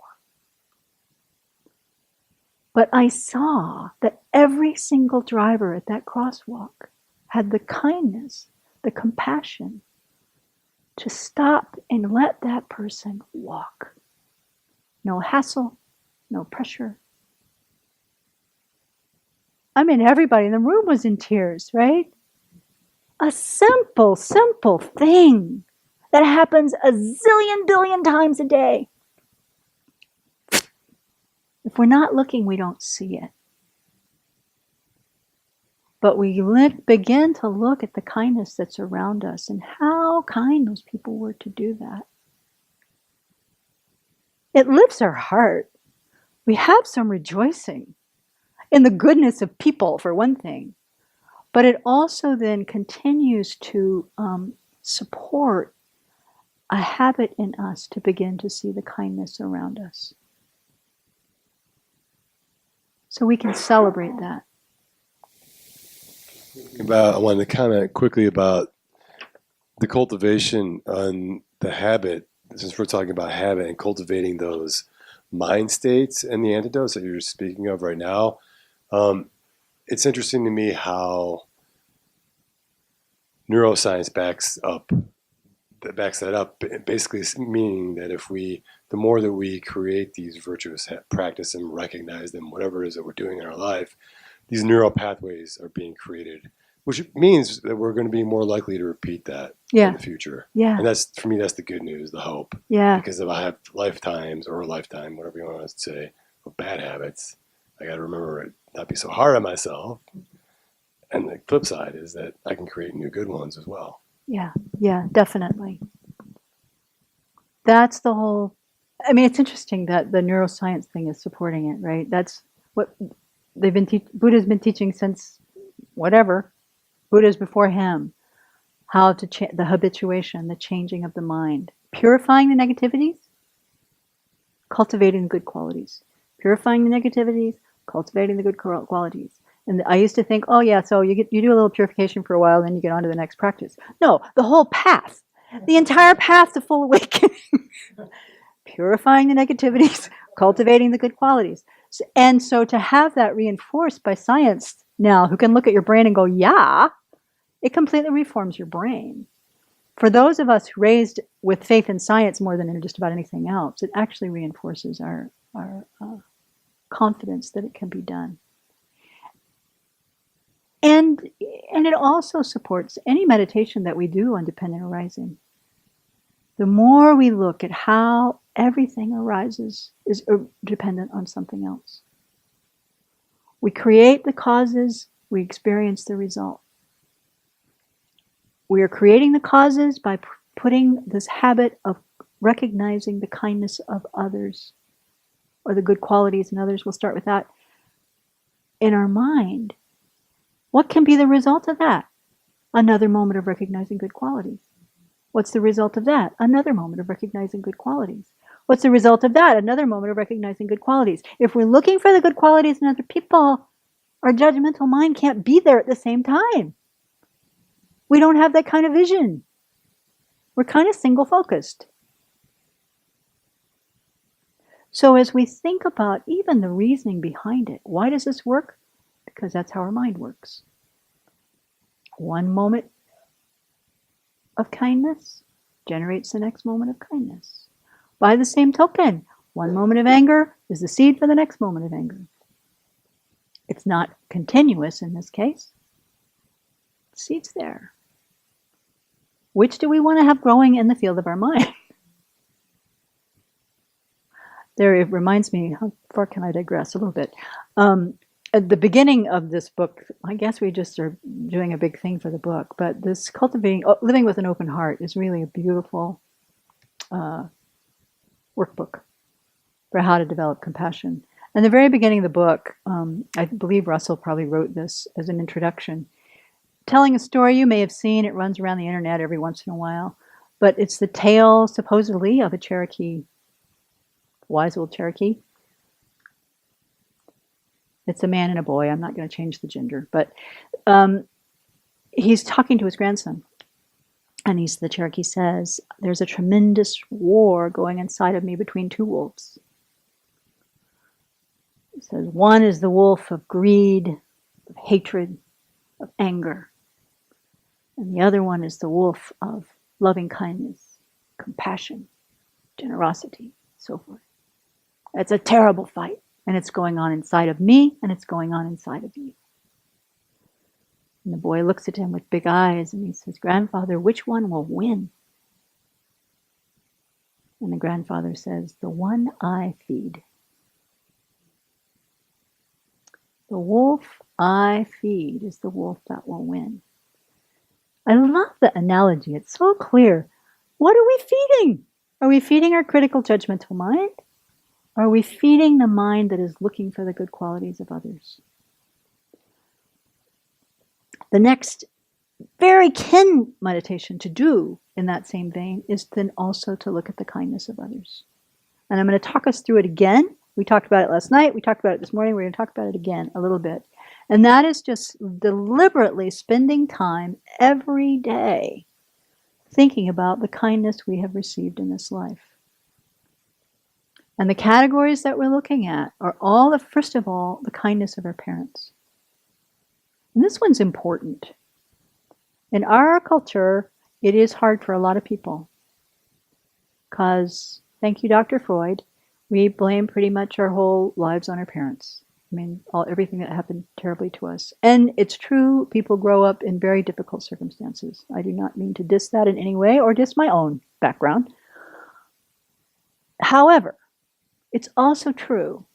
But I saw that every single driver at that crosswalk had the kindness, the compassion to stop and let that person walk. No hassle, no pressure. I mean, everybody in the room was in tears, right? A simple thing that happens a zillion billion times a day. If we're not looking, we don't see it. But we begin to look at the kindness that's around us and how kind those people were to do that. It lifts our heart. We have some rejoicing in the goodness of people, for one thing. But it also then continues to support a habit in us to begin to see the kindness around us. So we can celebrate that. I wanted to comment quickly about the cultivation on the habit, since we're talking about habit and cultivating those mind states and the antidotes that you're speaking of right now. It's interesting to me how neuroscience backs that up, basically meaning that the more that we create these virtuous practice and recognize them, whatever it is that we're doing in our life, these neural pathways are being created, which means that we're going to be more likely to repeat that in the future. Yeah. And that's, for me, that's the good news, the hope. Yeah. Because if I have lifetimes or a lifetime, whatever you want to say, of bad habits, I got to remember it, not be so hard on myself. And the flip side is that I can create new good ones as well. Yeah, definitely. That's the whole I mean, it's interesting that the neuroscience thing is supporting it, right? That's what they've been Buddha's been teaching since whatever, Buddha's before him, how to the habituation, the changing of the mind, purifying the negativities, cultivating good qualities, purifying the negativities, cultivating the good qualities. And I used to think, oh yeah, so you do a little purification for a while, then you get on to the next practice. No, the whole path, the entire path to full awakening. Purifying the negativities, cultivating the good qualities. And so to have that reinforced by science now, who can look at your brain and go, yeah, it completely reforms your brain. For those of us raised with faith in science more than in just about anything else, it actually reinforces our confidence that it can be done. And it also supports any meditation that we do on dependent arising. The more we look at how everything arises is dependent on something else. We create the causes, we experience the result. We are creating the causes by putting this habit of recognizing the kindness of others or the good qualities in others. We'll start with that in our mind. What can be the result of that? Another moment of recognizing good qualities. What's the result of that? Another moment of recognizing good qualities. What's the result of that? Another moment of recognizing good qualities. If we're looking for the good qualities in other people, our judgmental mind can't be there at the same time. We don't have that kind of vision. We're kind of single-focused. So as we think about even the reasoning behind it, why does this work? Because that's how our mind works. One moment of kindness generates the next moment of kindness. By the same token, one moment of anger is the seed for the next moment of anger. It's not continuous in this case. The seed's there. Which do we want to have growing in the field of our mind? There, it reminds me, how far can I digress a little bit? At the beginning of this book, I guess we just are doing a big thing for the book, but this living with an open heart is really a beautiful workbook for how to develop compassion. And the very beginning of the book, I believe Russell probably wrote this as an introduction, telling a story you may have seen. It runs around the internet every once in a while, but it's the tale, supposedly, of a Cherokee, wise old Cherokee. It's a man and a boy. I'm not going to change the gender, but he's talking to his grandson. And the Cherokee says, there's a tremendous war going inside of me between two wolves. He says, one is the wolf of greed, of hatred, of anger. And the other one is the wolf of loving kindness, compassion, generosity, so forth. It's a terrible fight. And it's going on inside of me, and it's going on inside of you. And the boy looks at him with big eyes, and he says, Grandfather, which one will win? And the grandfather says, the one I feed. The wolf I feed is the wolf that will win. I love the analogy. It's so clear. What are we feeding? Are we feeding our critical judgmental mind? Are we feeding the mind that is looking for the good qualities of others? The next very kin meditation to do in that same vein is then also to look at the kindness of others. And I'm going to talk us through it again. We talked about it last night. We talked about it this morning. We're going to talk about it again a little bit. And that is just deliberately spending time every day thinking about the kindness we have received in this life. And the categories that we're looking at are first of all, the kindness of our parents. And this one's important. In our culture, it is hard for a lot of people. Because, thank you, Dr. Freud, we blame pretty much our whole lives on our parents. I mean, everything that happened terribly to us. And it's true, people grow up in very difficult circumstances. I do not mean to diss that in any way or diss my own background. However, it's also true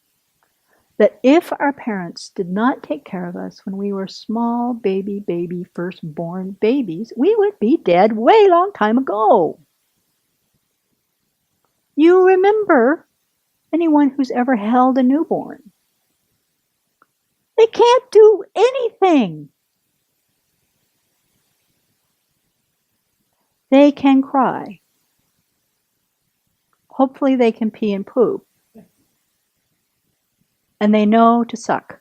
that if our parents did not take care of us when we were small baby, firstborn babies, we would be dead way long time ago. You remember anyone who's ever held a newborn. They can't do anything. They can cry. Hopefully they can pee and poop. And they know to suck.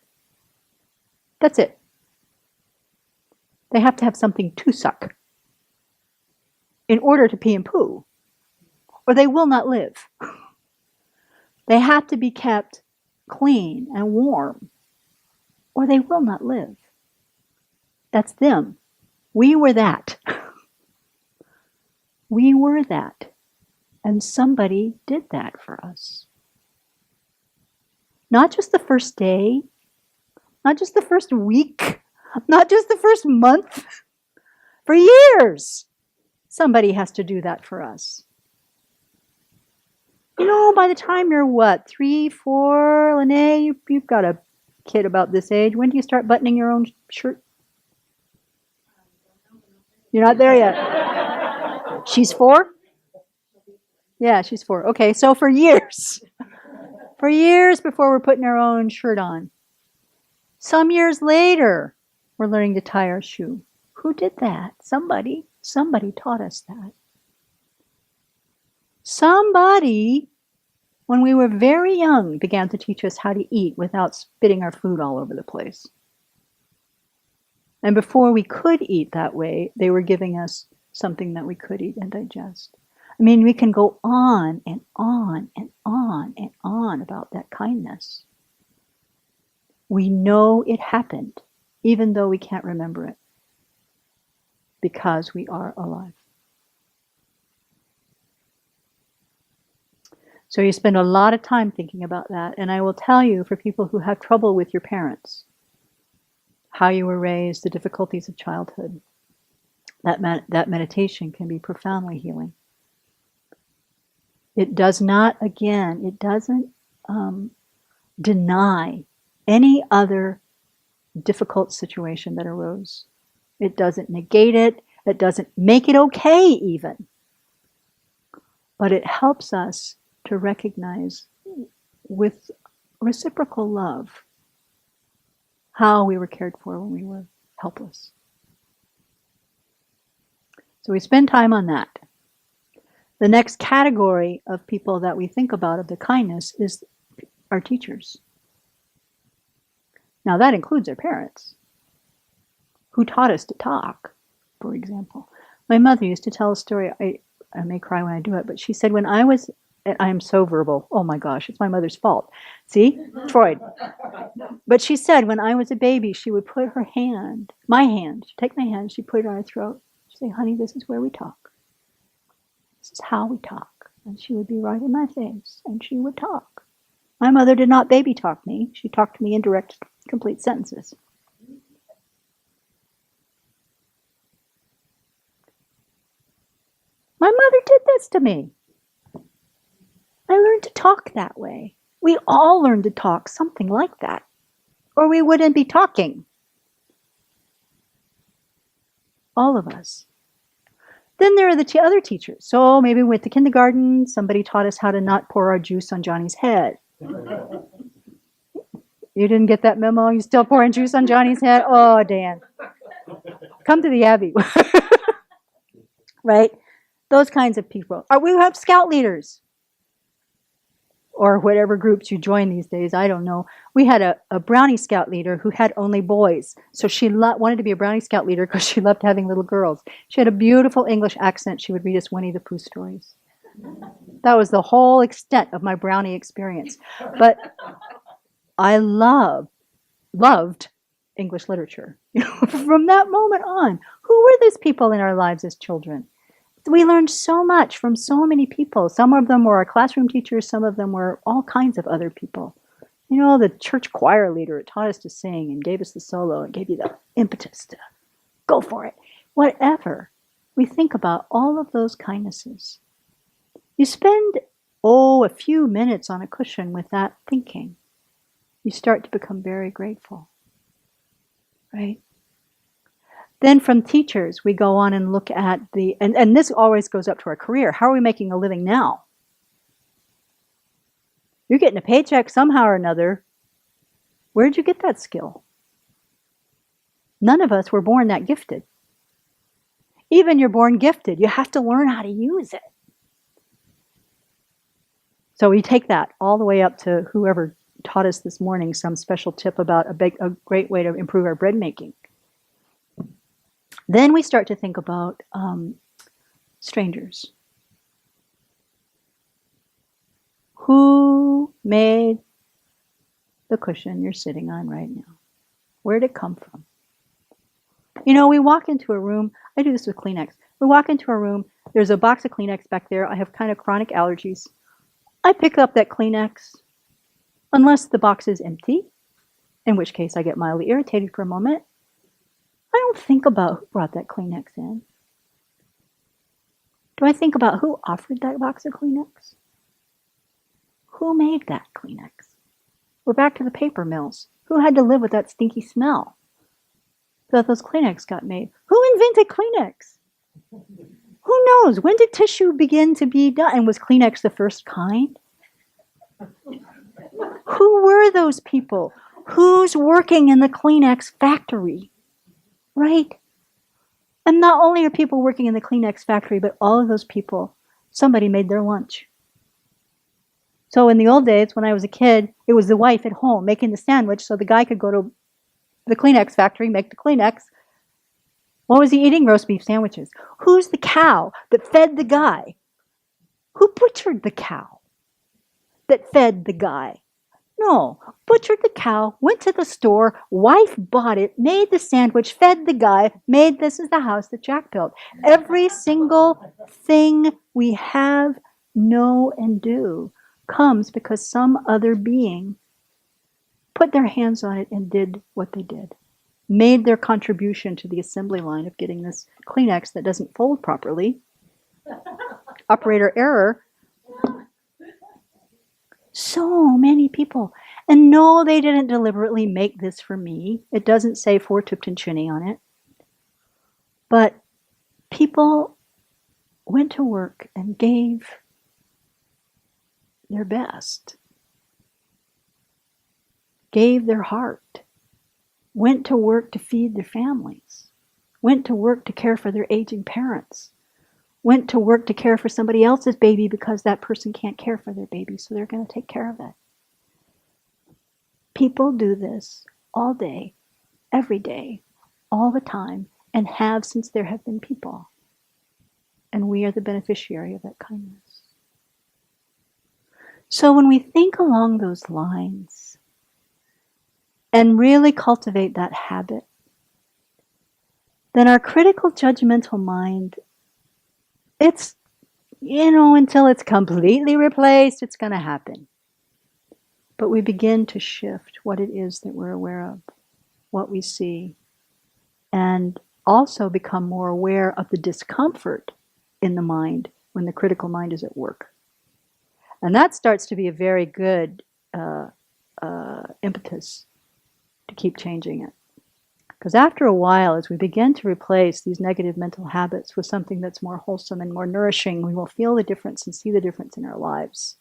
That's it. They have to have something to suck in order to pee and poo, or they will not live. They have to be kept clean and warm, or they will not live. That's them. We were that. We were that. And somebody did that for us. Not just the first day, not just the first week, not just the first month. For years, somebody has to do that for us. You know, by the time you're what, 3, 4, Lene, you've got a kid about this age. When do you start buttoning your own shirt? You're not there yet. She's 4? Yeah, she's 4. Okay, so for years before we're putting our own shirt on. Some years later, we're learning to tie our shoe. Who did that? Somebody taught us that. Somebody, when we were very young, began to teach us how to eat without spitting our food all over the place. And before we could eat that way, they were giving us something that we could eat and digest. I mean, we can go on and on and on and on about that kindness. We know it happened, even though we can't remember it, because we are alive. So you spend a lot of time thinking about that. And I will tell you, for people who have trouble with your parents, how you were raised, the difficulties of childhood, that meditation can be profoundly healing. It does not, again, it doesn't deny any other difficult situation that arose. It doesn't negate it. It doesn't make it okay even. But it helps us to recognize with reciprocal love how we were cared for when we were helpless. So we spend time on that. The next category of people that we think about of the kindness is our teachers. Now that includes our parents, who taught us to talk, for example. My mother used to tell a story, I may cry when I do it, but she said when I am so verbal, oh my gosh, it's my mother's fault. See, Freud. But she said when I was a baby, she would put her hand, my hand, she'd take my hand, she'd put it on her throat. She'd say, honey, this is where we talk. This is how we talk. And she would be right in my face, and she would talk. My mother did not baby talk me. She talked to me in direct, complete sentences. My mother did this to me. I learned to talk that way. We all learn to talk something like that, or we wouldn't be talking. All of us. Then there are the other teachers. So maybe with the kindergarten, somebody taught us how to not pour our juice on Johnny's head. You didn't get that memo? You still pouring juice on Johnny's head? Oh, Dan. Come to the Abbey. Right? Those kinds of people. Or we have scout leaders. Or whatever groups you join these days, I don't know. We had a Brownie Scout leader who had only boys. So she wanted to be a Brownie Scout leader because she loved having little girls. She had a beautiful English accent. She would read us Winnie the Pooh stories. That was the whole extent of my Brownie experience. But I loved English literature. From that moment on, who were these people in our lives as children? We learned so much from so many people. Some of them were our classroom teachers. Some of them were all kinds of other people. You know, the church choir leader, it taught us to sing and gave us the solo and gave you the impetus to go for it. Whatever. We think about all of those kindnesses. You spend, a few minutes on a cushion with that thinking. You start to become very grateful. Right? Then from teachers, we go on and look at and this always goes up to our career. How are we making a living now? You're getting a paycheck somehow or another. Where'd you get that skill? None of us were born that gifted. Even you're born gifted, you have to learn how to use it. So we take that all the way up to whoever taught us this morning some special tip about a great way to improve our bread making. Then we start to think about strangers. Who made the cushion you're sitting on right now? Where'd it come from? You know, we walk into a room. I do this with Kleenex. We walk into a room. There's a box of Kleenex back there. I have kind of chronic allergies. I pick up that Kleenex, unless the box is empty, in which case I get mildly irritated for a moment. I don't think about who brought that Kleenex in. Do I think about who offered that box of Kleenex? Who made that Kleenex? We're back to the paper mills. Who had to live with that stinky smell so that those Kleenex got made? Who invented Kleenex? Who knows? When did tissue begin to be done? And was Kleenex the first kind? Who were those people? Who's working in the Kleenex factory? Right? And not only are people working in the Kleenex factory, but all of those people, somebody made their lunch. So in the old days, when I was a kid, it was the wife at home making the sandwich so the guy could go to the Kleenex factory, make the Kleenex. What was he eating? Roast beef sandwiches. Who's the cow that fed the guy? Who butchered the cow that fed the guy? No, butchered the cow, went to the store, wife bought it, made the sandwich, fed the guy, made this is the house that Jack built. Every single thing we have, know, and do comes because some other being put their hands on it and did what they did. Made their contribution to the assembly line of getting this Kleenex that doesn't fold properly. Operator error. So many people. And no, they didn't deliberately make this for me. It doesn't say for Tupton Chinny on it. But people went to work and gave their best. Gave their heart. Went to work to feed their families. Went to work to care for their aging parents. Went to work to care for somebody else's baby because that person can't care for their baby, so they're going to take care of it. People do this all day, every day, all the time, and have since there have been people. And we are the beneficiary of that kindness. So when we think along those lines and really cultivate that habit, then our critical judgmental mind, it's, until it's completely replaced, it's going to happen. But we begin to shift what it is that we're aware of, what we see, and also become more aware of the discomfort in the mind when the critical mind is at work. And that starts to be a very good impetus to keep changing it. Because after a while, as we begin to replace these negative mental habits with something that's more wholesome and more nourishing, we will feel the difference and see the difference in our lives.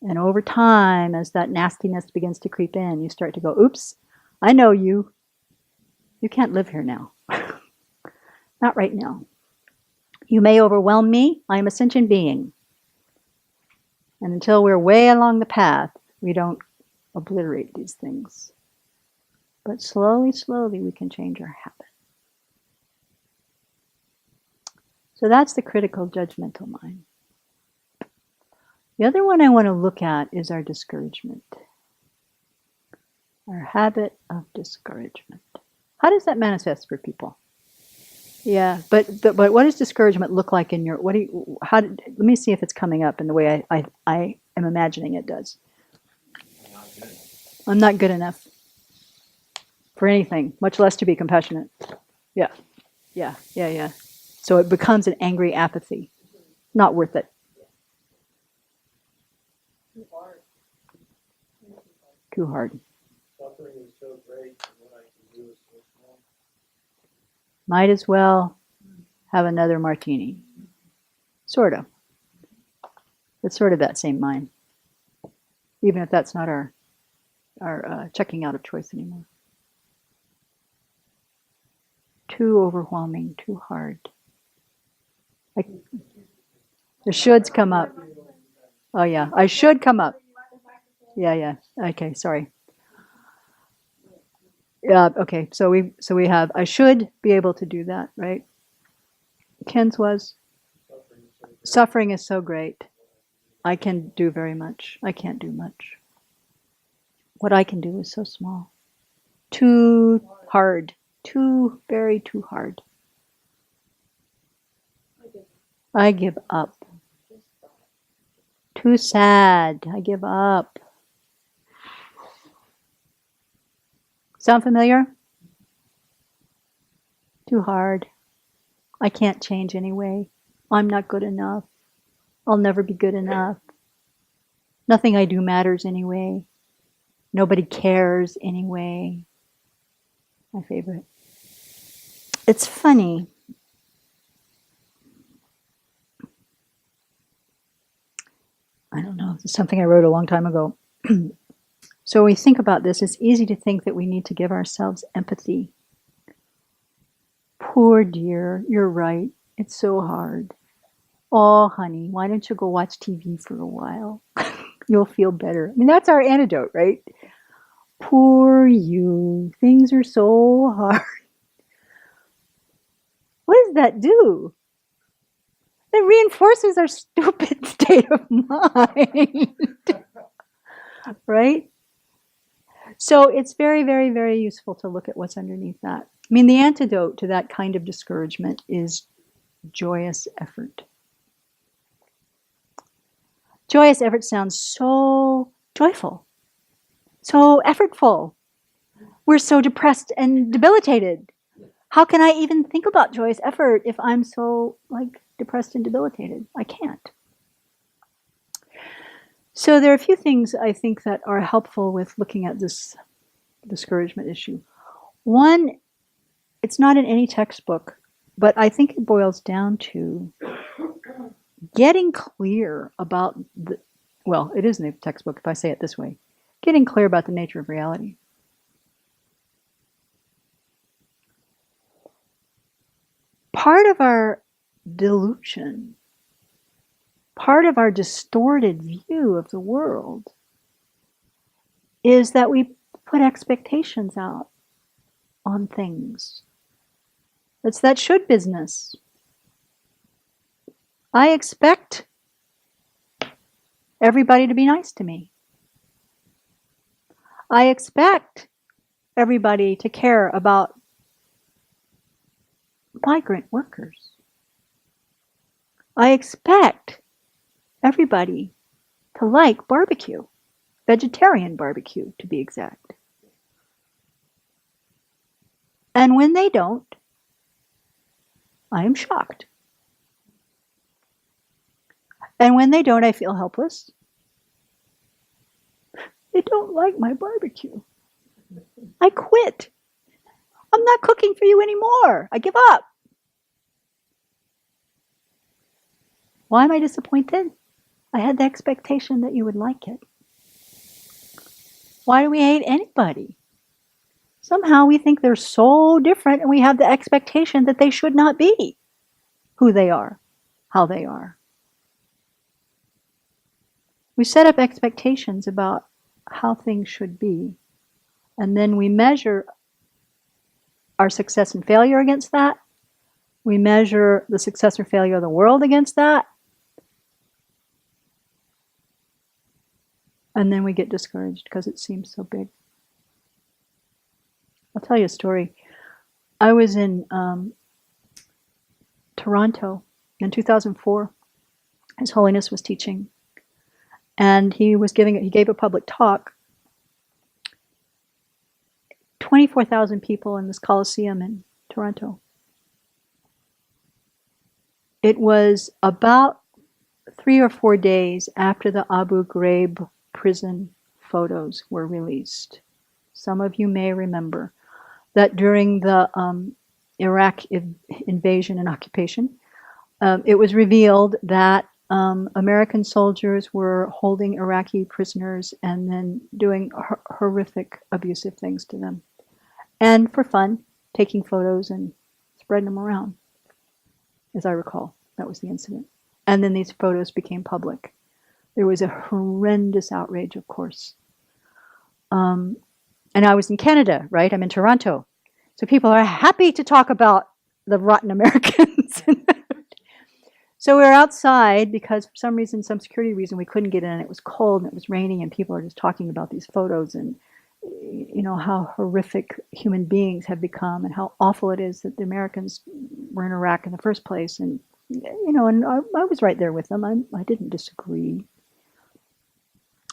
And over time, as that nastiness begins to creep in, you start to go, oops, I know you. You can't live here now. Not right now. You may overwhelm me. I am a sentient being. And until we're way along the path, we don't obliterate these things. But slowly, slowly, we can change our habit. So that's the critical judgmental mind. The other one I want to look at is our discouragement. Our habit of discouragement. How does that manifest for people? Yeah, but what does discouragement look like in your? Let me see if it's coming up in the way I am imagining it does. I'm not good enough for anything, much less to be compassionate. Yeah. So it becomes an angry apathy. Not worth it. Too hard. Suffering is so great, and what I can do is so small. Might as well have another martini. Sort of. It's sort of that same mind. even if that's not our checking out of choice anymore. Too overwhelming, too hard. The shoulds come up. Oh yeah, I should come up. Yeah. Okay, sorry. Yeah, okay. So we have I should be able to do that, right? Ken's was suffering is so great. I can do very much. I can't do much. What I can do is so small. Too hard. Too hard. I give up. Too sad. I give up. Sound familiar? Too hard. I can't change anyway. I'm not good enough. I'll never be good enough. Nothing I do matters anyway. Nobody cares anyway. My favorite. It's funny. I don't know. It's something I wrote a long time ago. So when we think about this, it's easy to think that we need to give ourselves empathy. Poor dear, you're right. It's so hard. Oh, honey, why don't you go watch TV for a while? You'll feel better. I mean, that's our antidote, right? Poor you. Things are so hard. What does that do? It reinforces our stupid state of mind. Right? So it's very, very, very useful to look at what's underneath that. I mean, the antidote to that kind of discouragement is joyous effort. Joyous effort sounds so joyful, so effortful. We're so depressed and debilitated. How can I even think about joyous effort if I'm so depressed and debilitated? I can't. So there are a few things I think that are helpful with looking at this discouragement issue. One, it's not in any textbook, but I think it boils down to getting clear about it is in the textbook if I say it this way, getting clear about the nature of reality. Part of our delusion, part of our distorted view of the world is that we put expectations out on things. It's that should business. I expect everybody to be nice to me. I expect everybody to care about migrant workers. I expect everybody to like barbecue, vegetarian barbecue to be exact. And when they don't, I am shocked. And when they don't, I feel helpless. They don't like my barbecue. I quit. I'm not cooking for you anymore. I give up. Why am I disappointed? I had the expectation that you would like it. Why do we hate anybody? Somehow we think they're so different and we have the expectation that they should not be who they are, how they are. We set up expectations about how things should be, and then we measure our success and failure against that. We measure the success or failure of the world against that. And then we get discouraged because it seems so big. I'll tell you a story. I was in Toronto in 2004. His Holiness was teaching. And he gave a public talk. 24,000 people in this Coliseum in Toronto. It was about 3 or 4 days after the Abu Ghraib prison photos were released. Some of you may remember that during the Iraq invasion and occupation, it was revealed that American soldiers were holding Iraqi prisoners and then doing horrific, abusive things to them. And for fun, taking photos and spreading them around, as I recall. That was the incident. And then these photos became public. There was a horrendous outrage, of course. And I was in Canada, right? I'm in Toronto. So people are happy to talk about the rotten Americans. So we were outside because for some reason, some security reason, we couldn't get in. It was cold and it was raining and people are just talking about these photos and, you know, how horrific human beings have become and how awful it is that the Americans were in Iraq in the first place. And, you know, and I was right there with them. I didn't disagree.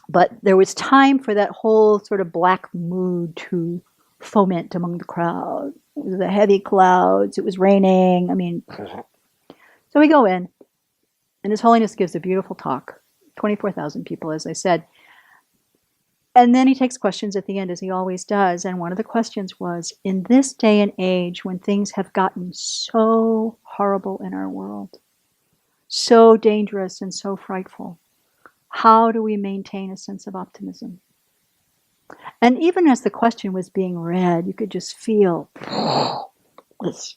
But there was time for that whole sort of black mood to foment among the crowd. It was the heavy clouds. It was raining. I mean, so we go in, and His Holiness gives a beautiful talk. 24,000 people, as I said. And then he takes questions at the end, as he always does. And one of the questions was, in this day and age when things have gotten so horrible in our world, so dangerous and so frightful, how do we maintain a sense of optimism? And even as the question was being read, you could just feel this.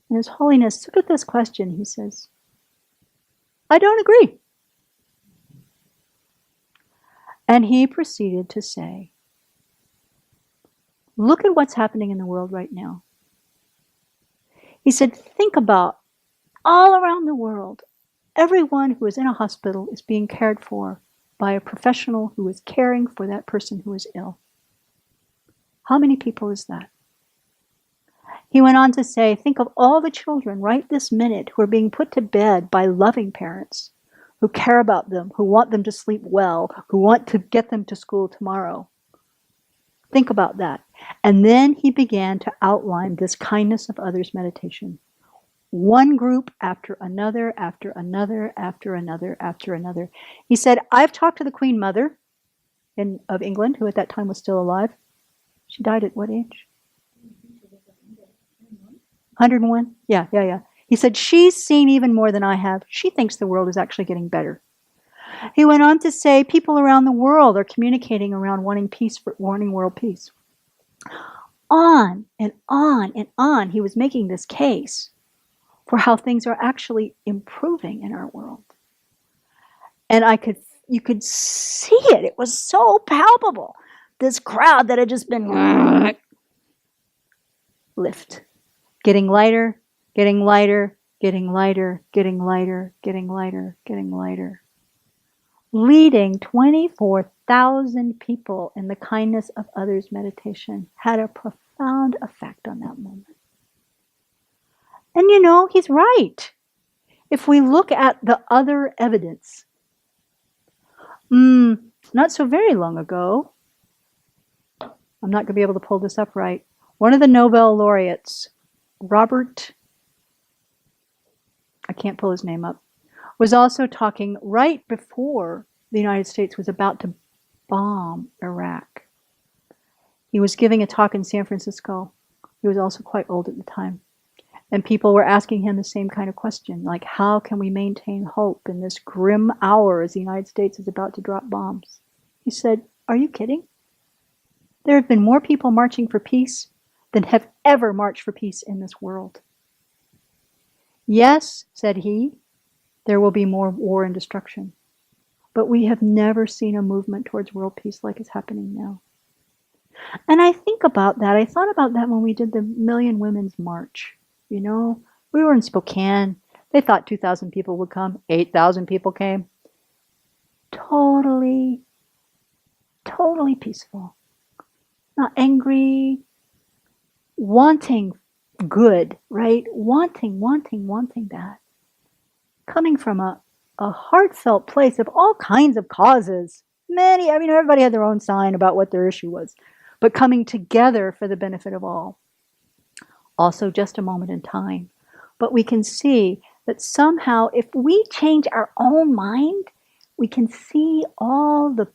And His Holiness took at this question. He says, I don't agree. And he proceeded to say, look at what's happening in the world right now. He said, think about all around the world, everyone who is in a hospital is being cared for by a professional who is caring for that person who is ill. How many people is that? He went on to say, think of all the children right this minute who are being put to bed by loving parents who care about them, who want them to sleep well, who want to get them to school tomorrow. Think about that. And then he began to outline this kindness of others meditation. One group after another, after another, after another, after another. He said, I've talked to the Queen Mother of England, who at that time was still alive. She died at what age? 101? Yeah. He said, she's seen even more than I have. She thinks the world is actually getting better. He went on to say, people around the world are communicating around wanting peace, wanting world peace. On and on and on, he was making this case for how things are actually improving in our world. And you could see it. It was so palpable. This crowd that had just been lift, getting lighter, getting lighter, getting lighter, getting lighter, getting lighter, getting lighter. Leading 24,000 people in the kindness of others meditation had a profound effect on that moment. And you know, he's right. If we look at the other evidence, not so very long ago, I'm not going to be able to pull this up right, one of the Nobel laureates, Robert, I can't pull his name up, was also talking right before the United States was about to bomb Iraq. He was giving a talk in San Francisco. He was also quite old at the time. And people were asking him the same kind of question, like, how can we maintain hope in this grim hour as the United States is about to drop bombs? He said, are you kidding? There have been more people marching for peace than have ever marched for peace in this world. Yes, said he, there will be more war and destruction. But we have never seen a movement towards world peace like is happening now. And I think about that. I thought about that when we did the Million Women's March. You know, we were in Spokane. They thought 2,000 people would come. 8,000 people came. Totally peaceful. Not angry. Wanting good, right? Wanting that. Coming from a heartfelt place of all kinds of causes. Everybody had their own sign about what their issue was. But coming together for the benefit of all. Also just a moment in time. But we can see that somehow if we change our own mind, we can see all the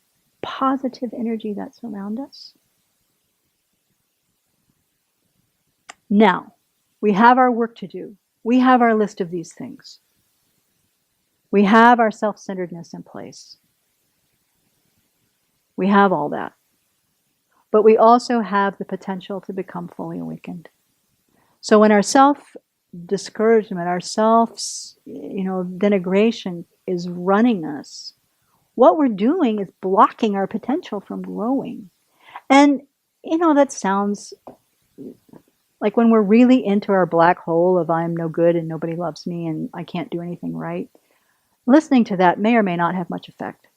positive energy that's around us. Now, we have our work to do. We have our list of these things. We have our self-centeredness in place. We have all that. But we also have the potential to become fully awakened. So when our self-discouragement, our denigration is running us, what we're doing is blocking our potential from growing. And, that sounds like when we're really into our black hole of I'm no good and nobody loves me and I can't do anything right, listening to that may or may not have much effect.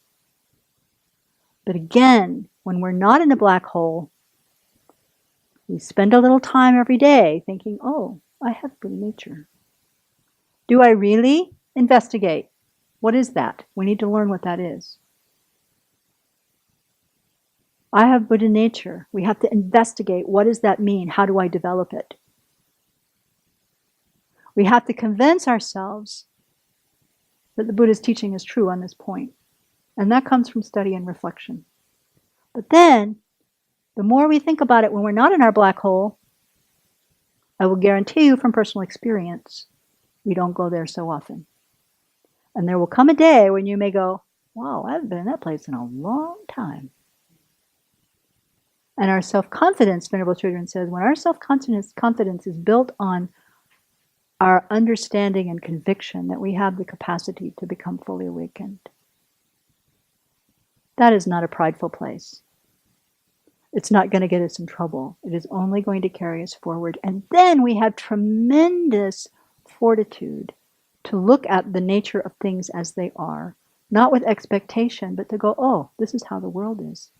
But again, when we're not in a black hole, we spend a little time every day thinking, oh, I have Buddha nature. Do I really? Investigate. What is that? We need to learn what that is. I have Buddha nature. We have to investigate. What does that mean? How do I develop it? We have to convince ourselves that the Buddha's teaching is true on this point. And that comes from study and reflection. But then, the more we think about it when we're not in our black hole, I will guarantee you from personal experience, we don't go there so often. And there will come a day when you may go, wow, I haven't been in that place in a long time. And our self-confidence, Venerable Children says, when our self-confidence is built on our understanding and conviction that we have the capacity to become fully awakened, that is not a prideful place. It's not going to get us in trouble. It is only going to carry us forward. And then we have tremendous fortitude to look at the nature of things as they are, not with expectation, but to go, oh, this is how the world is.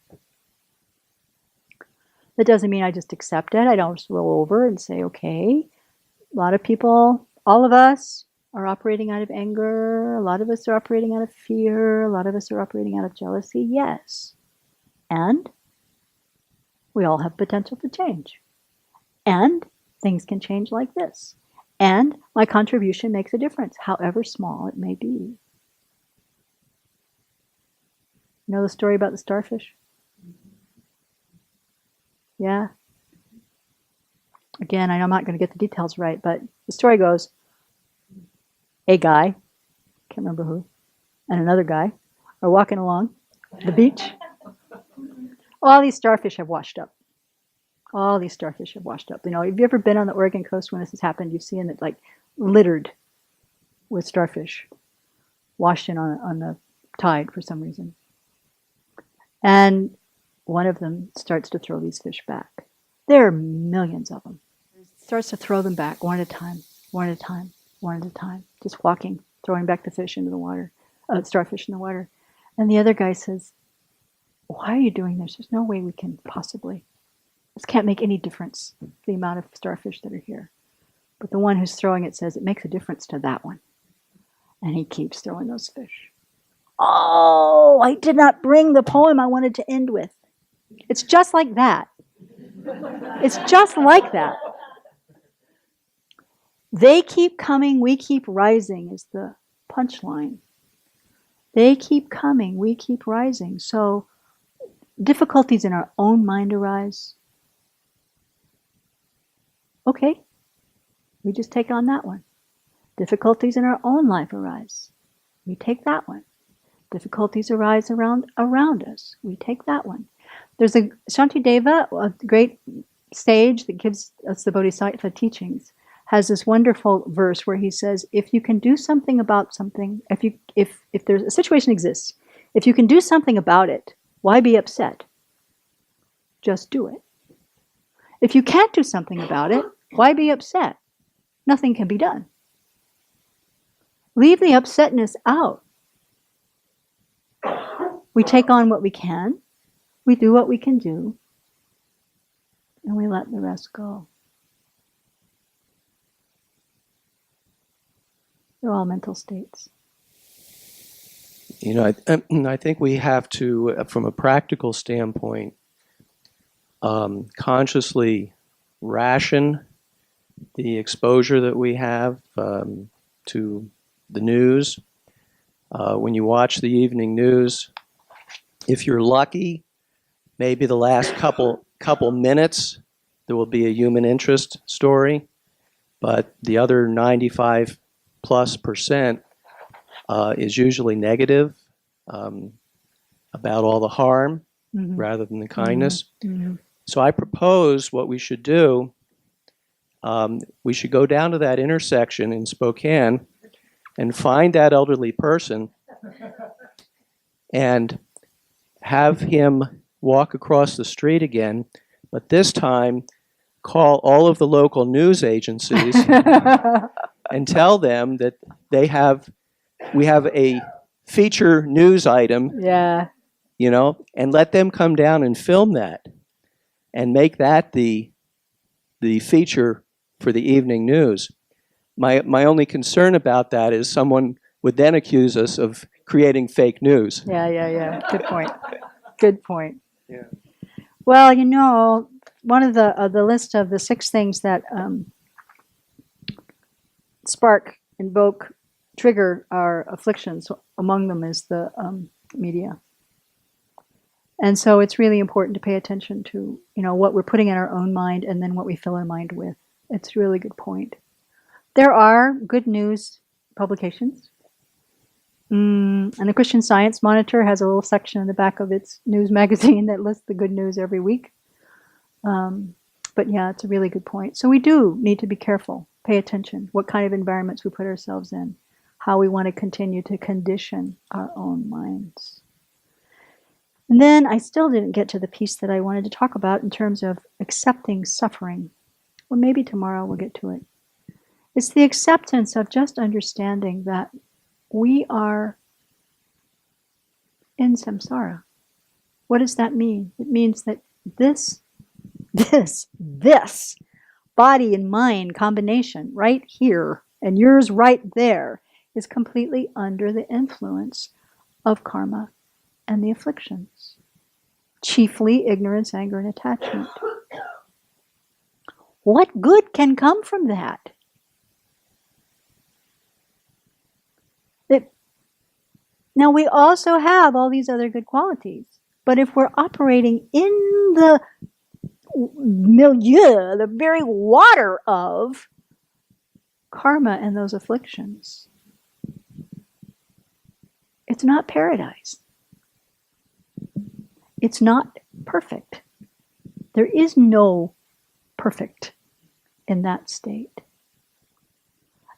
That doesn't mean I just accept it. I don't just roll over and say, okay. A lot of people, all of us, are operating out of anger. A lot of us are operating out of fear. A lot of us are operating out of jealousy. Yes. And we all have potential to change. And things can change like this. And my contribution makes a difference, however small it may be. You know the story about the starfish? Yeah. Again, I'm not going to get the details right, but the story goes, a guy, can't remember who, and another guy are walking along the beach. All these starfish have washed up. All these starfish have washed up. Have you ever been on the Oregon coast when this has happened? You've seen it like littered with starfish washed in on the tide for some reason. And one of them starts to throw these fish back. There are millions of them. Starts to throw them back one at a time, one at a time, one at a time. Just walking, throwing back the fish into the water, starfish in the water. And the other guy says, why are you doing this? There's no way we can possibly. This can't make any difference, the amount of starfish that are here. But the one who's throwing it says, it makes a difference to that one. And he keeps throwing those fish. Oh, I did not bring the poem I wanted to end with. It's just like that. It's just like that. They keep coming, we keep rising is the punchline. They keep coming, we keep rising. So difficulties in our own mind arise. Okay, we just take on that one. Difficulties in our own life arise. We take that one. Difficulties arise around us. We take that one. There's a Shantideva, a great sage that gives us the Bodhisattva teachings, has this wonderful verse where he says, if you can do something about something, if there's a situation exists, if you can do something about it, why be upset? Just do it. If you can't do something about it, why be upset? Nothing can be done. Leave the upsetness out. We take on what we can, we do what we can do, and we let the rest go. They're all mental states. I think we have to, from a practical standpoint, consciously ration the exposure that we have to the news. When you watch the evening news, if you're lucky, maybe the last couple minutes there will be a human interest story, but the other 95+% is usually negative about all the harm Mhm. rather than the kindness. Mhm. So I propose what we should do. We should go down to that intersection in Spokane and find that elderly person and have him walk across the street again, but this time call all of the local news agencies and tell them that we have a feature news item, Yeah. and let them come down and film that and make that the feature for the evening news. My only concern about that is someone would then accuse us of creating fake news. Yeah. Good point. Good point. Yeah. Well, one of the list of the 6 things that spark, invoke, trigger our afflictions, among them is the media. And so it's really important to pay attention to, what we're putting in our own mind and then what we fill our mind with. It's a really good point. There are good news publications. And the Christian Science Monitor has a little section in the back of its news magazine that lists the good news every week. But yeah, it's a really good point. So we do need to be careful, pay attention, what kind of environments we put ourselves in, how we want to continue to condition our own minds. And then I still didn't get to the piece that I wanted to talk about in terms of accepting suffering. Well, maybe tomorrow we'll get to it. It's the acceptance of just understanding that we are in samsara. What does that mean? It means that this body and mind combination right here and yours right there is completely under the influence of karma and the afflictions, chiefly ignorance, anger, and attachment. What good can come from that? Now, we also have all these other good qualities, but if we're operating in the milieu, the very water of karma and those afflictions, it's not paradise. It's not perfect. There is no perfect in that state.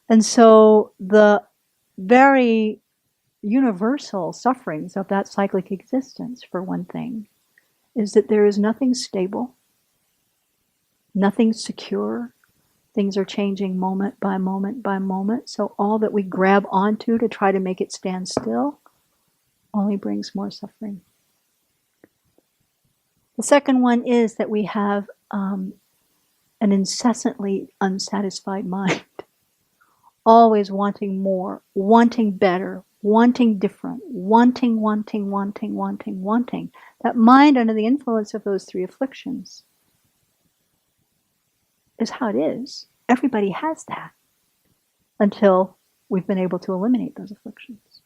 And so the very universal sufferings of that cyclic existence, for one thing, is that there is nothing stable, nothing secure. Things are changing moment by moment by moment. So all that we grab onto to try to make it stand still only brings more suffering. The second one is that we have an incessantly unsatisfied mind, always wanting more, wanting better, wanting different, wanting. That mind under the influence of those 3 afflictions is how it is. Everybody has that until we've been able to eliminate those afflictions.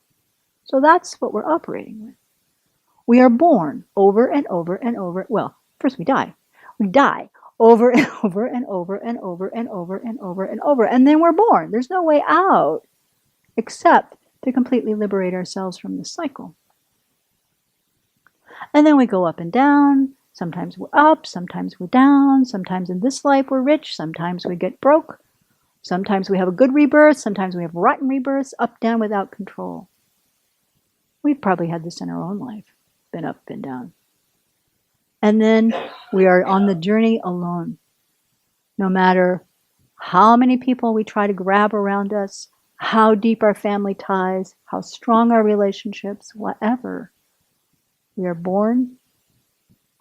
So that's what we're operating with. We are born over and over and over. Well, first we die. We die over and over and over and over and over and over and over. And then we're born. There's no way out except to completely liberate ourselves from the cycle. And then we go up and down. Sometimes we're up, sometimes we're down. Sometimes in this life we're rich, sometimes we get broke. Sometimes we have a good rebirth, sometimes we have rotten rebirths, up, down, without control. We've probably had this in our own life, been up and down. And then we are on the journey alone. No matter how many people we try to grab around us, how deep our family ties, how strong our relationships, whatever, we are born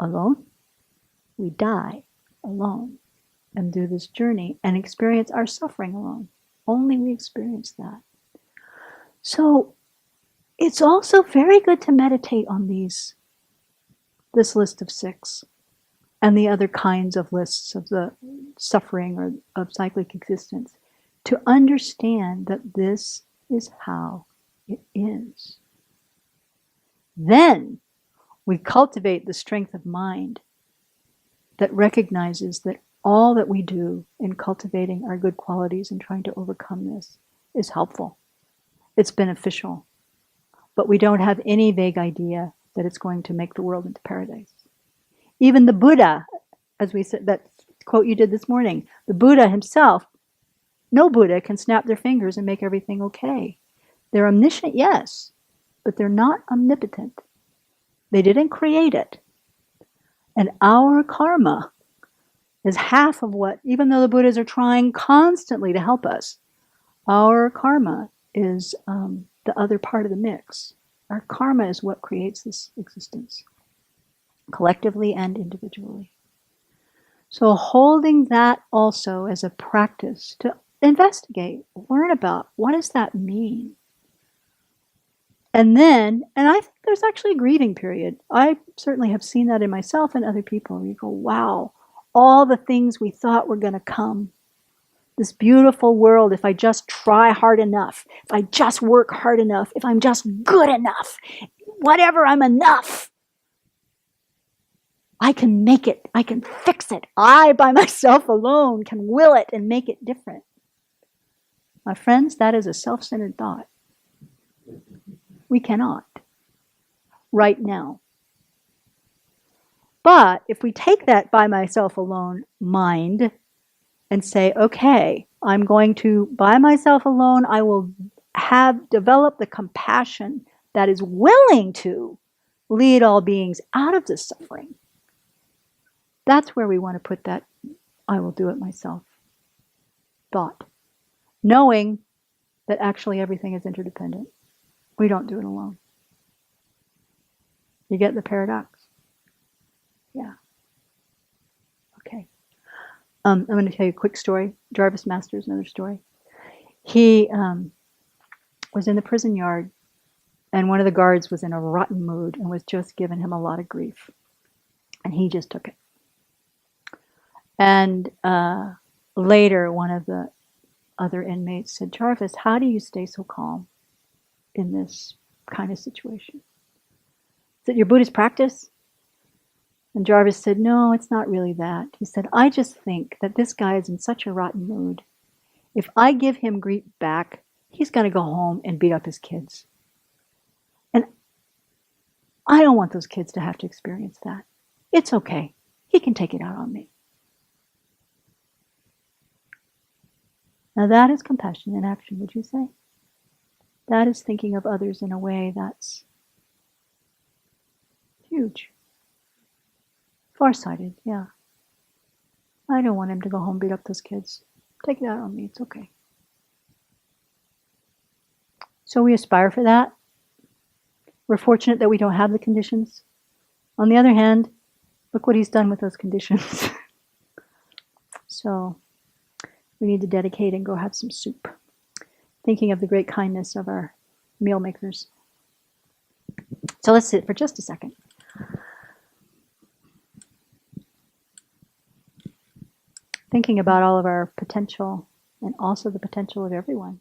alone. We die alone and do this journey and experience our suffering alone. Only we experience that. So it's also very good to meditate on this list of 6 and the other kinds of lists of the suffering or of cyclic existence, to understand that this is how it is. Then we cultivate the strength of mind that recognizes that all that we do in cultivating our good qualities and trying to overcome this is helpful. it's beneficial. But we don't have any vague idea that it's going to make the world into paradise. Even the Buddha, as we said, that quote you did this morning, the Buddha himself, no Buddha can snap their fingers and make everything okay. They're omniscient, yes, but they're not omnipotent. They didn't create it. And our karma is half of what, even though the Buddhas are trying constantly to help us, our karma is the other part of the mix. Our karma is what creates this existence, collectively and individually. So holding that also as a practice to investigate, learn about, what does that mean? And then, and I think there's actually a grieving period. I certainly have seen that in myself and other people. You go, wow, all the things we thought were going to come. This beautiful world, if I just try hard enough, if I just work hard enough, if I'm just good enough, whatever, I'm enough. I can make it. I can fix it. I, by myself alone, can will it and make it different. My friends, that is a self-centered thought. We cannot. Right now. But if we take that by myself alone mind and say, okay, I'm going to, by myself alone, I will develop the compassion that is willing to lead all beings out of this suffering. That's where we want to put that, I will do it myself thought. Knowing that actually everything is interdependent. We don't do it alone. You get the paradox? Yeah. Okay. I'm going to tell you a quick story. Jarvis Masters, another story. He was in the prison yard, and one of the guards was in a rotten mood and was just giving him a lot of grief. And he just took it. And later, one of the other inmates said, Jarvis, how do you stay so calm in this kind of situation? Is it your Buddhist practice? And Jarvis said, no, it's not really that. He said, I just think that this guy is in such a rotten mood. If I give him grief back, he's going to go home and beat up his kids. And I don't want those kids to have to experience that. It's okay. He can take it out on me. Now that is compassion in action, would you say? That is thinking of others in a way that's huge. Farsighted, yeah. I don't want him to go home and beat up those kids. Take it out on me, it's okay. So we aspire for that. We're fortunate that we don't have the conditions. On the other hand, look what he's done with those conditions. So we need to dedicate and go have some soup. Thinking of the great kindness of our meal makers. So let's sit for just a second. Thinking about all of our potential and also the potential of everyone.